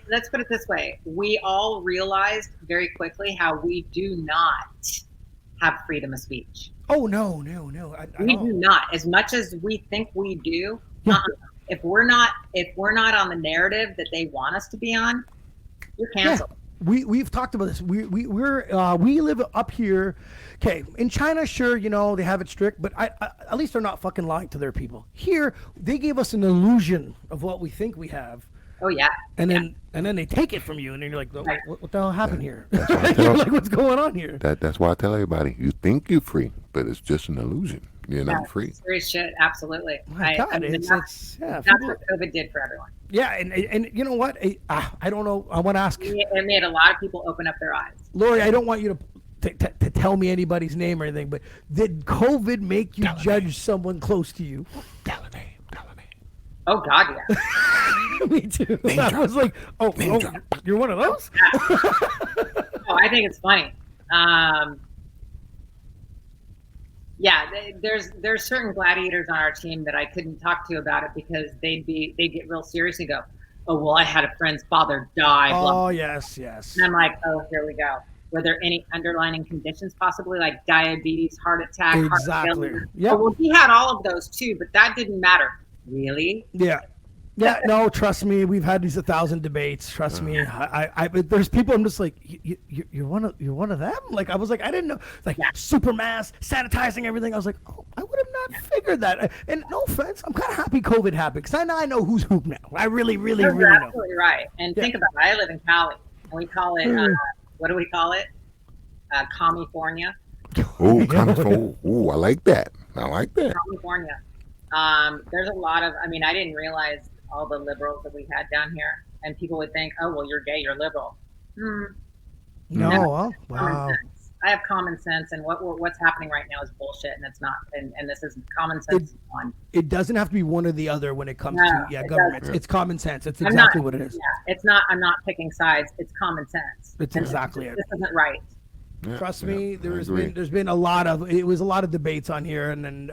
Let's put it this way. We all realized very quickly how we do not have freedom of speech. Oh no. I We don't. do not. As much as we think we do, Yeah. if we're not on the narrative that they want us to be on, you're canceled. We've talked about this. We live up here. Okay, in China, sure, they have it strict, but at least they're not fucking lying to their people. Here, they gave us an illusion of what we think we have, Oh yeah. and then they take it from you, and then you're like, what the hell happened here? That's what I You're tell- like, what's going on here? That's why I tell everybody, you think you're free, but it's just an illusion. You're not free. Serious shit. Absolutely. My God, that's yeah, what COVID did for everyone. yeah, and you know what? I don't know. I want to ask It made a lot of people open up their eyes. Lori. I don't want you to tell me anybody's name or anything, but did COVID make you judge someone close to you? Tell a name. Oh God, yeah. Me too. I was like, oh, you're one of those? Oh, I think it's funny. Yeah, there's certain gladiators on our team that I couldn't talk to about it because they'd get real serious and go, oh well, I had a friend's father die. Blah. Oh yes. And I'm like, oh, here we go. Were there any underlying conditions possibly like diabetes, heart attack, Exactly. heart failure? Yep. Oh, well, he had all of those too, but that didn't matter. Really? Yeah. No, trust me. We've had these 1,000 debates. Trust me. But there's people. I'm just like, you're one of them. Like I was like, I didn't know. Like super mask, sanitizing everything. I was like, oh, I would have not figured that. And no offense, I'm kind of happy COVID happened because I know who's who now. I really You're know. absolutely right. And think about it. I live in Cali, and we call it what do we call it? California. Oh, I like that. California. There's a lot of. I mean, I didn't realize all the liberals that we had down here, and people would think, oh well, you're gay, you're liberal. No, Common wow. sense. I have common sense, and what's happening right now is bullshit, and it's not. And this is common sense. One. It doesn't have to be one or the other when it comes No, to it government. doesn't. It's common sense. It's I'm exactly not- what it is. Yeah, it's not. I'm not picking sides. It's common sense. It's And exactly it. This isn't right. Yeah, Trust yeah, me, I there's agree. been a lot of a lot of debates on here, and then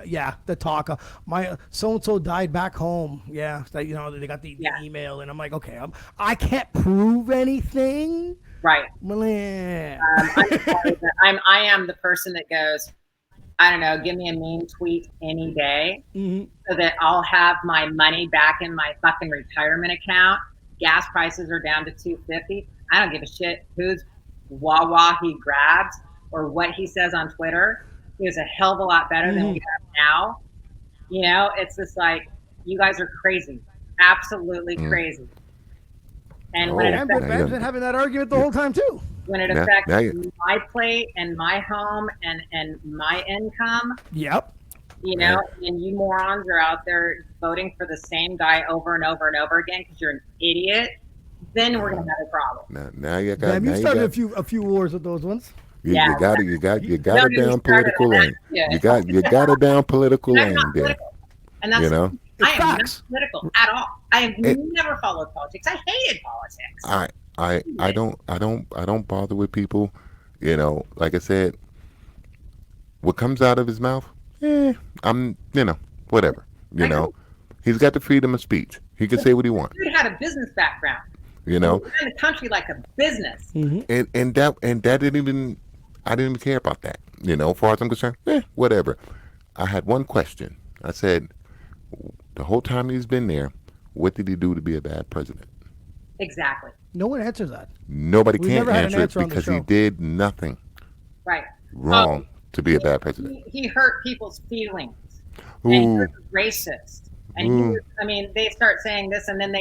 the talk of my so and so died back home. Yeah, that, they got the Yeah. email, and I'm like, okay, I can't prove anything. Right. Well, yeah. I am the person that goes, I don't know, give me a mean tweet any day so that I'll have my money back in my fucking retirement account. Gas prices are down to $2.50. I don't give a shit whose Wawa he grabs or what he says on Twitter. He was a hell of a lot better than we have now. It's just like, you guys are crazy. Absolutely crazy. And when it Bam's affects been having that argument the whole time too. when it Now- affects now you- my plate and my home and my income, Yep. and you morons are out there voting for the same guy over and over and over again because you're an idiot, then we're gonna have a problem. Now you got. Bam, Now you you started got. a few wars with those ones. You Yeah. got it. You got it you down started political on that. lane. Yeah. You got it down political And I'm lane not there. political. And that's You know? I am facts. not political at all. I have never followed politics. I hated politics. I don't bother with people. Like I said, what comes out of his mouth, I'm whatever. He's got the freedom of speech. He can say what he wants. Dude had a business background. He ran the country like a business. And that didn't even I didn't even care about that. As far as I'm concerned, whatever. I had one question. I said, the whole time he's been there, what did he do to be a bad president? Exactly. No one answers that. Nobody We've can never had an answer it answer on the because he show. did nothing Right. wrong to be a bad president. He hurt people's feelings. And he Ooh. was racist. And he was, they start saying this, and then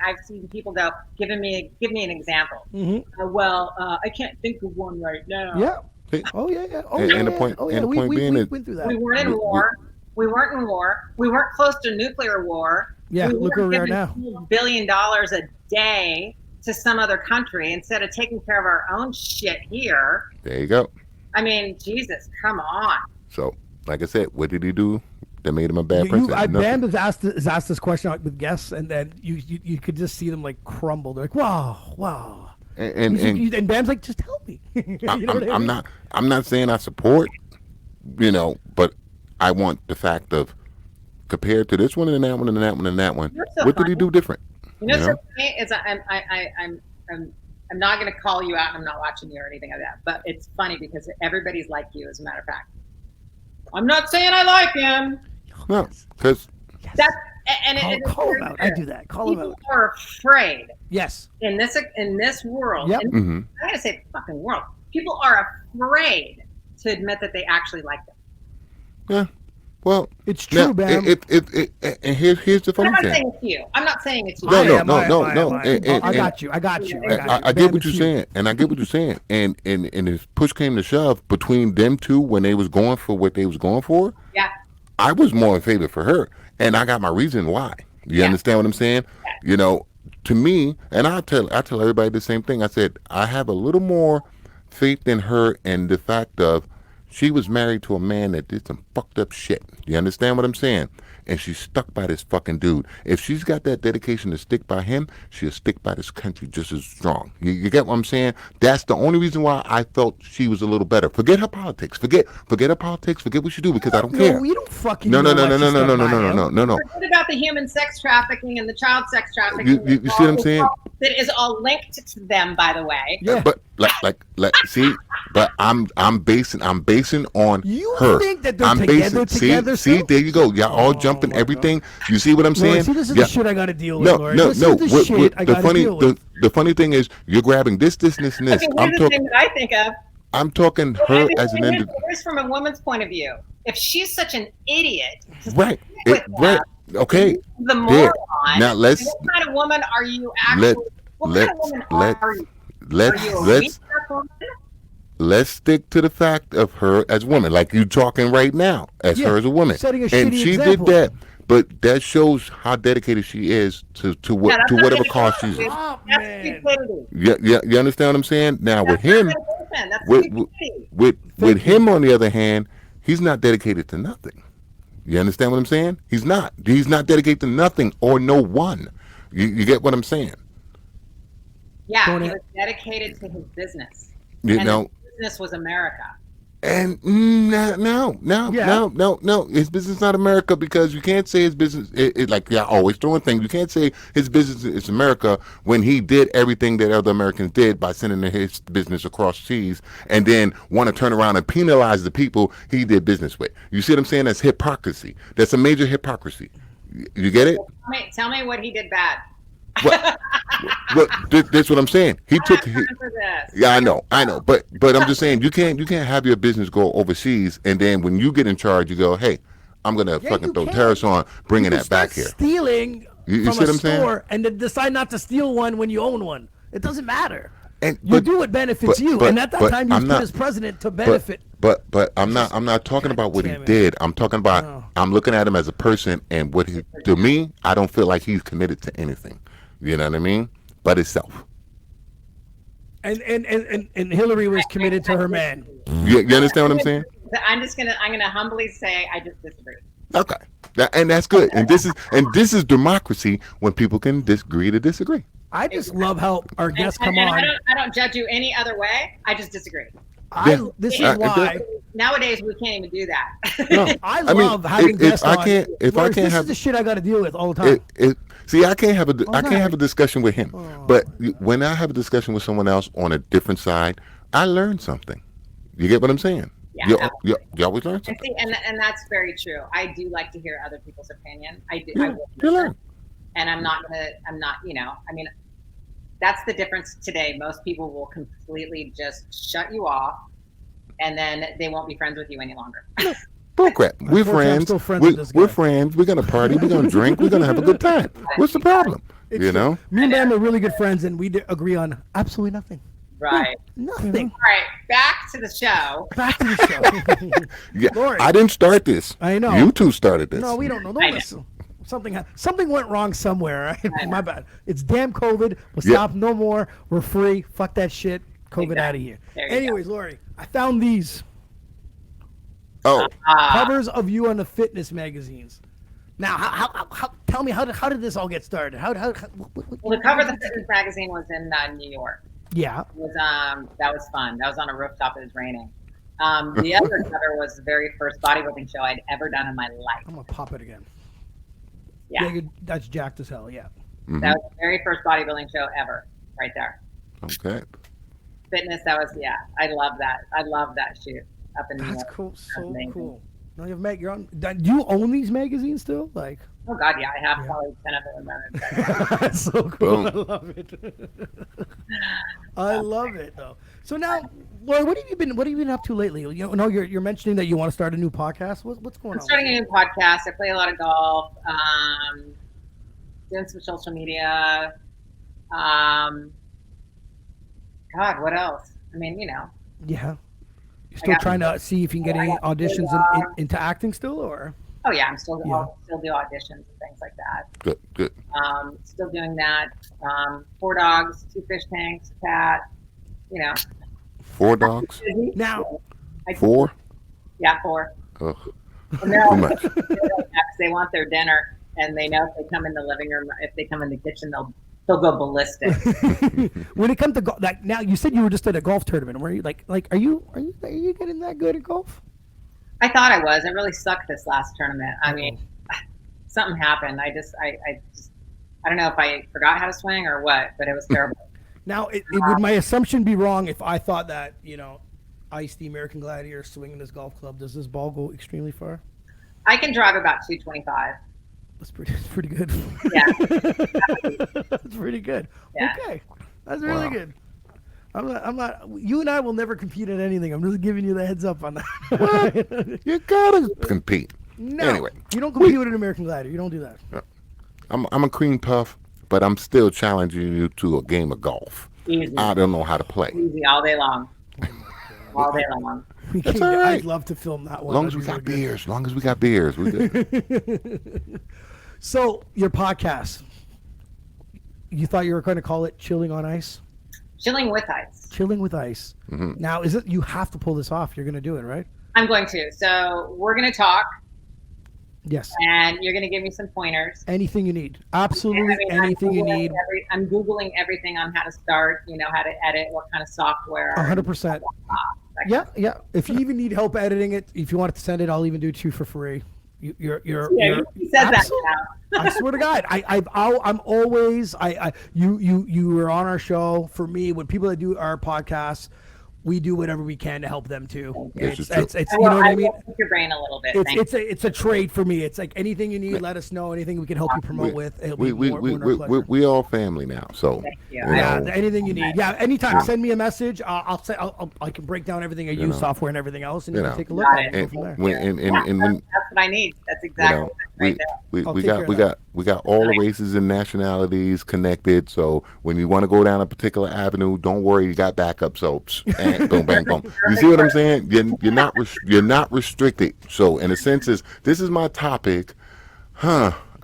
I've seen people go, give me an example. I can't think of one right now. Yeah. See? Oh yeah. Oh And- yeah. and the point- oh yeah. and the we point being is- went through that. We weren't in war. We weren't in war. We weren't close to nuclear war. Yeah, we look where weren't we are giving now. $2 billion a day to some other country instead of taking care of our own shit here. There you go. I mean, Jesus, come on. So, like I said, what did he do that made him a bad president? Bam Nothing. has asked this question with guests, and then you could just see them like crumble. They're like, wow. And And Bam's like, just help me. You know what I mean? I'm not saying I support, but I want the fact of compared to this one and that one and that one and that one. You're so What did he funny. do different? So funny is I'm not going to call you out. And I'm not watching you or anything like that. But it's funny because everybody's like you, as a matter of fact. I'm not saying I like him. No, because That's and it Call him out. I do that. Call him People out. are afraid Yes. in this world. Yep. And I gotta say, the fucking world. People are afraid to admit that they actually like them. yeah, well, It's true, now, Bam. and here's the funny I'm not thing. saying it's you. I'm not saying it's you. No, I no, am, no, I am, no, I am, no. I am. And- I got you. I Bam, get it's what you're you. saying, and I get what you're saying, and if push came to shove between them two when they was going for what they was going for, Yeah. I was more in favor for her, and I got my reason why. You understand what I'm saying? To me, and I tell everybody the same thing. I said I have a little more faith in her and the fact of she was married to a man that did some fucked up shit. You understand what I'm saying? And she's stuck by this fucking dude. If she's got that dedication to stick by him, she'll stick by this country just as strong. You get what I'm saying? That's the only reason why I felt she was a little better. Forget her politics. Forget her politics. Forget what she do because I don't care. No, we don't fucking. No. Forget About the human sex trafficking and the child sex trafficking. You see what I'm saying? That is all linked to them, by the way. Yeah. But see, but I'm basing on You her. think that they're I'm together see, still? there you go. Y'all all jumping my everything. You see what I'm Lori, saying? see, this is Yeah. the shit I got to deal with, No, Lori. no, This no. is the shit I got to deal with. The funny thing is, you're grabbing this, and this. Okay, I'm here's the thing talking. that I think of. I'm talking her as an individual. Here's from a woman's point of view. If she's such an idiot, to Right. stick with Right. that, Okay. the There. moron. Now let's What kind of woman are you actually? What kind of woman are you? Are you a weak woman? let's stick to the fact of her as a woman, like you talking right now, as Yeah, her as a woman. setting a And shitty she example. did that, but that shows how dedicated she is to Yeah, what that's to not whatever dedication, cause she's. dude. Oh, That's man. stupidity. Yeah, you understand what I'm saying? Now with That's him, not dedication. That's with stupidity. with him on the other hand, he's not dedicated to nothing. You understand what I'm saying? He's not. He's not dedicated to nothing or no one. You get what I'm saying? Yeah, Don't he it- was dedicated to his business. You And know, business was America. And no. His business is not America, because you can't say his business. Like I always throwing things. You can't say his business is America when he did everything that other Americans did by sending his business across seas, and then want to turn around and penalize the people he did business with. You see what I'm saying? That's hypocrisy. That's a major hypocrisy. You get it? Tell me what he did bad. Well, that's what I'm saying. He took. For this. Yeah, I know, but I'm just saying you can't have your business go overseas, and then when you get in charge, you go, hey, I'm gonna fucking throw tariffs on bringing that back here. Stealing You from see what a I'm saying? store and then decide not to steal one when you own one. It doesn't matter. And You do what benefits you, and at that time you I'm stood not- as president to benefit. But I'm not talking about what he damn it. did. I'm talking about Oh. I'm looking at him as a person, and what he, to me, I don't feel like he's committed to anything. You know what I mean? But itself. And Hillary was committed to her man. You understand what I'm saying? I'm gonna humbly say I just disagree. Okay, and that's good. And this is democracy, when people can disagree to disagree. I just love how our guests come And on. I don't judge you any other way. I just disagree. This is Yeah. why Nowadays we can't even do that. No, I mean, love having if guests I on. can't, if I Lawrence, can't this have is the shit I got to deal with all the time. See, I can't have a I no. can't have a discussion with him. But when I have a discussion with someone else on a different side, I learn something. You get what I'm saying? Yeah, you always learn And something. see, and that's very true. I do like to hear other people's opinion. I do. I Yeah, will you listen. learn. And I'm not, I mean, that's the difference today. Most people will completely just shut you off, and then they won't be friends with you any longer. Bullcrap. We're Unfortunately, I'm friends. still friends with this We're guy. friends. We're gonna party. We're gonna drink. We're gonna have a good time. What's the problem? You know? Me and Bam are really good friends, and we agree on absolutely nothing. Right. Nothing. All right, back to the show. Back to the show. Yeah. Lori. I didn't start this. I know. You two started this. No, we don't know. I Don't know. listen. Something went wrong somewhere. Right? My bad. It's damn COVID. We'll Yeah. stop. No more. We're free. Fuck that shit. COVID out of here. There you go. Anyways, Lori, I found these Oh, covers of you on the fitness magazines. Now, how tell me how did this all get started? Well, the cover of the fitness magazine was in New York. Yeah. It was that was fun. That was on a rooftop. It was raining. The other cover was the very first bodybuilding show I'd ever done in my life. I'm gonna pop it again. Yeah, That's jacked as hell. Yeah. that was the very first bodybuilding show ever, right there. okay. Fitness. That was I love that. I love that shoot up in New That's York. cool. So amazing. cool. Now you've met your own. Do you own these magazines still? Like. Oh God, yeah, I have probably 10 of them. That's so cool. Boom. I love it. I love it though. So now, Lori, what have you been up to lately? You know, you're mentioning that you want to start a new podcast. What's going I'm on? starting a new podcast. I play a lot of golf. Doing some social media. God, what else? I mean, Yeah. You're still trying to see if you can get any auditions into acting still, or? Oh yeah, I'll Yeah. still do auditions and things like that. Good. Still doing that. 4 dogs, 2 fish tanks, a cat. 4 dogs. Now, 4. Yeah, 4. Ugh. And they're all Too much. they want their dinner, and they know if they come in the living room, if they come in the kitchen, they'll go ballistic. when it comes to golf, like now you said you were just at a golf tournament. Were you like are you getting that good at golf? I thought I was. I really sucked this last tournament. I mean, something happened. I don't know if I forgot how to swing or what, but it was terrible. Now, would my assumption be wrong if I thought that Ice, the American Gladiator, swinging this golf club, does this ball go extremely far? I can drive about 225. That's pretty good. Yeah. That's pretty good. Yeah. Okay, that's really Wow. good. I'm not. You and I will never compete at anything. I'm just giving you the heads up on that. What? You gotta compete. No, Anyway, you don't compete with an American Gladiator. You don't do that. I'm a cream puff, but I'm still challenging you to a game of golf. Easy. I don't know how to play. Easy all day long. All day long. We That's can, all right. I'd love to film that As one. long as That'd we be got really good. beers. As long as we got beers, we good. So your podcast, you thought you were going to call it "Chilling on Ice"? Chilling with ice. Chilling with Ice. Mm-hmm. Now, is it you have to pull this off? You're going to do it, right? I'm going to. So we're going to talk, Yes. and you're going to give me some pointers. Anything you need. Absolutely I mean, anything you need. I'm Googling everything on how to start, how to edit, what kind of software. 100%. Yeah. If you even need help editing it, if you want to send it, I'll even do it to you for free. You're He says that now. I swear to God, I'm always you were on our show. For me, when people that do our podcasts, we do whatever we can to help them too. This is It's true. you know what I mean. Pick your brain a little bit. It's a trade for me. It's like anything you need, let us know. Anything we can help you promote with. It'll be more our pleasure. We all family now, so Thank you. Yeah, anything you need. Yeah, anytime. Send me a message. I can break down everything I use, software and everything else, and you can take a look at it. and Go from there. when That's what I need. That's exactly right there. we got all the races and nationalities connected. So when you want to go down a particular avenue, don't worry, you got backup. So and boom, bang, boom. You see what I'm saying? You're not restricted. So in a sense, this is my topic,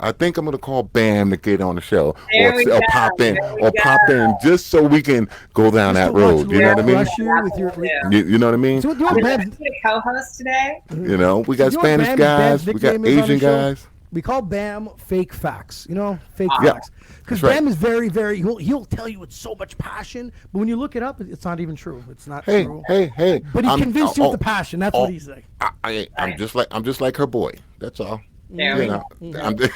I think I'm gonna call Bam to get on the show, or pop in, just so we can go down that road. You know what I mean? You know what I mean? So I'm going to be a co-host today. You know, we got Spanish Bam's guys, we got nickname is on the Asian show? guys. We call Bam fake facts. You know, fake Yeah, facts. Because that's right. Bam is very, very. He'll tell you with so much passion, but when you look it up, it's not even true. It's not true. Hey. But he convinced you with the passion. That's what he's saying. I'm just like her boy. That's all. There we go. I'm just,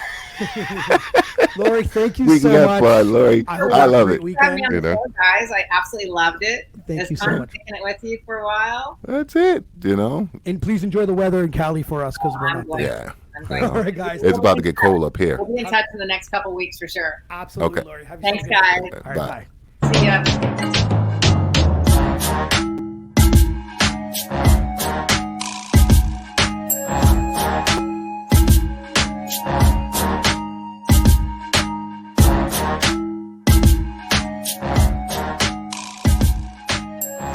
Lori, thank you we so can have much. fun, Lori. I hope I you have a love great it. weekend. You know, guys, I absolutely loved it. Thank you so fun much. Taking it with you for a while. That's it. You know. And please enjoy the weather in Cali for us because we're I'm not going. there. Yeah. I'm going. All right, guys. It's about to get cold up here. We'll be in touch in the next couple weeks for sure. Absolutely, Okay. Lori. Have Thanks, yourself a guys. good day. All right, Bye. bye. See ya.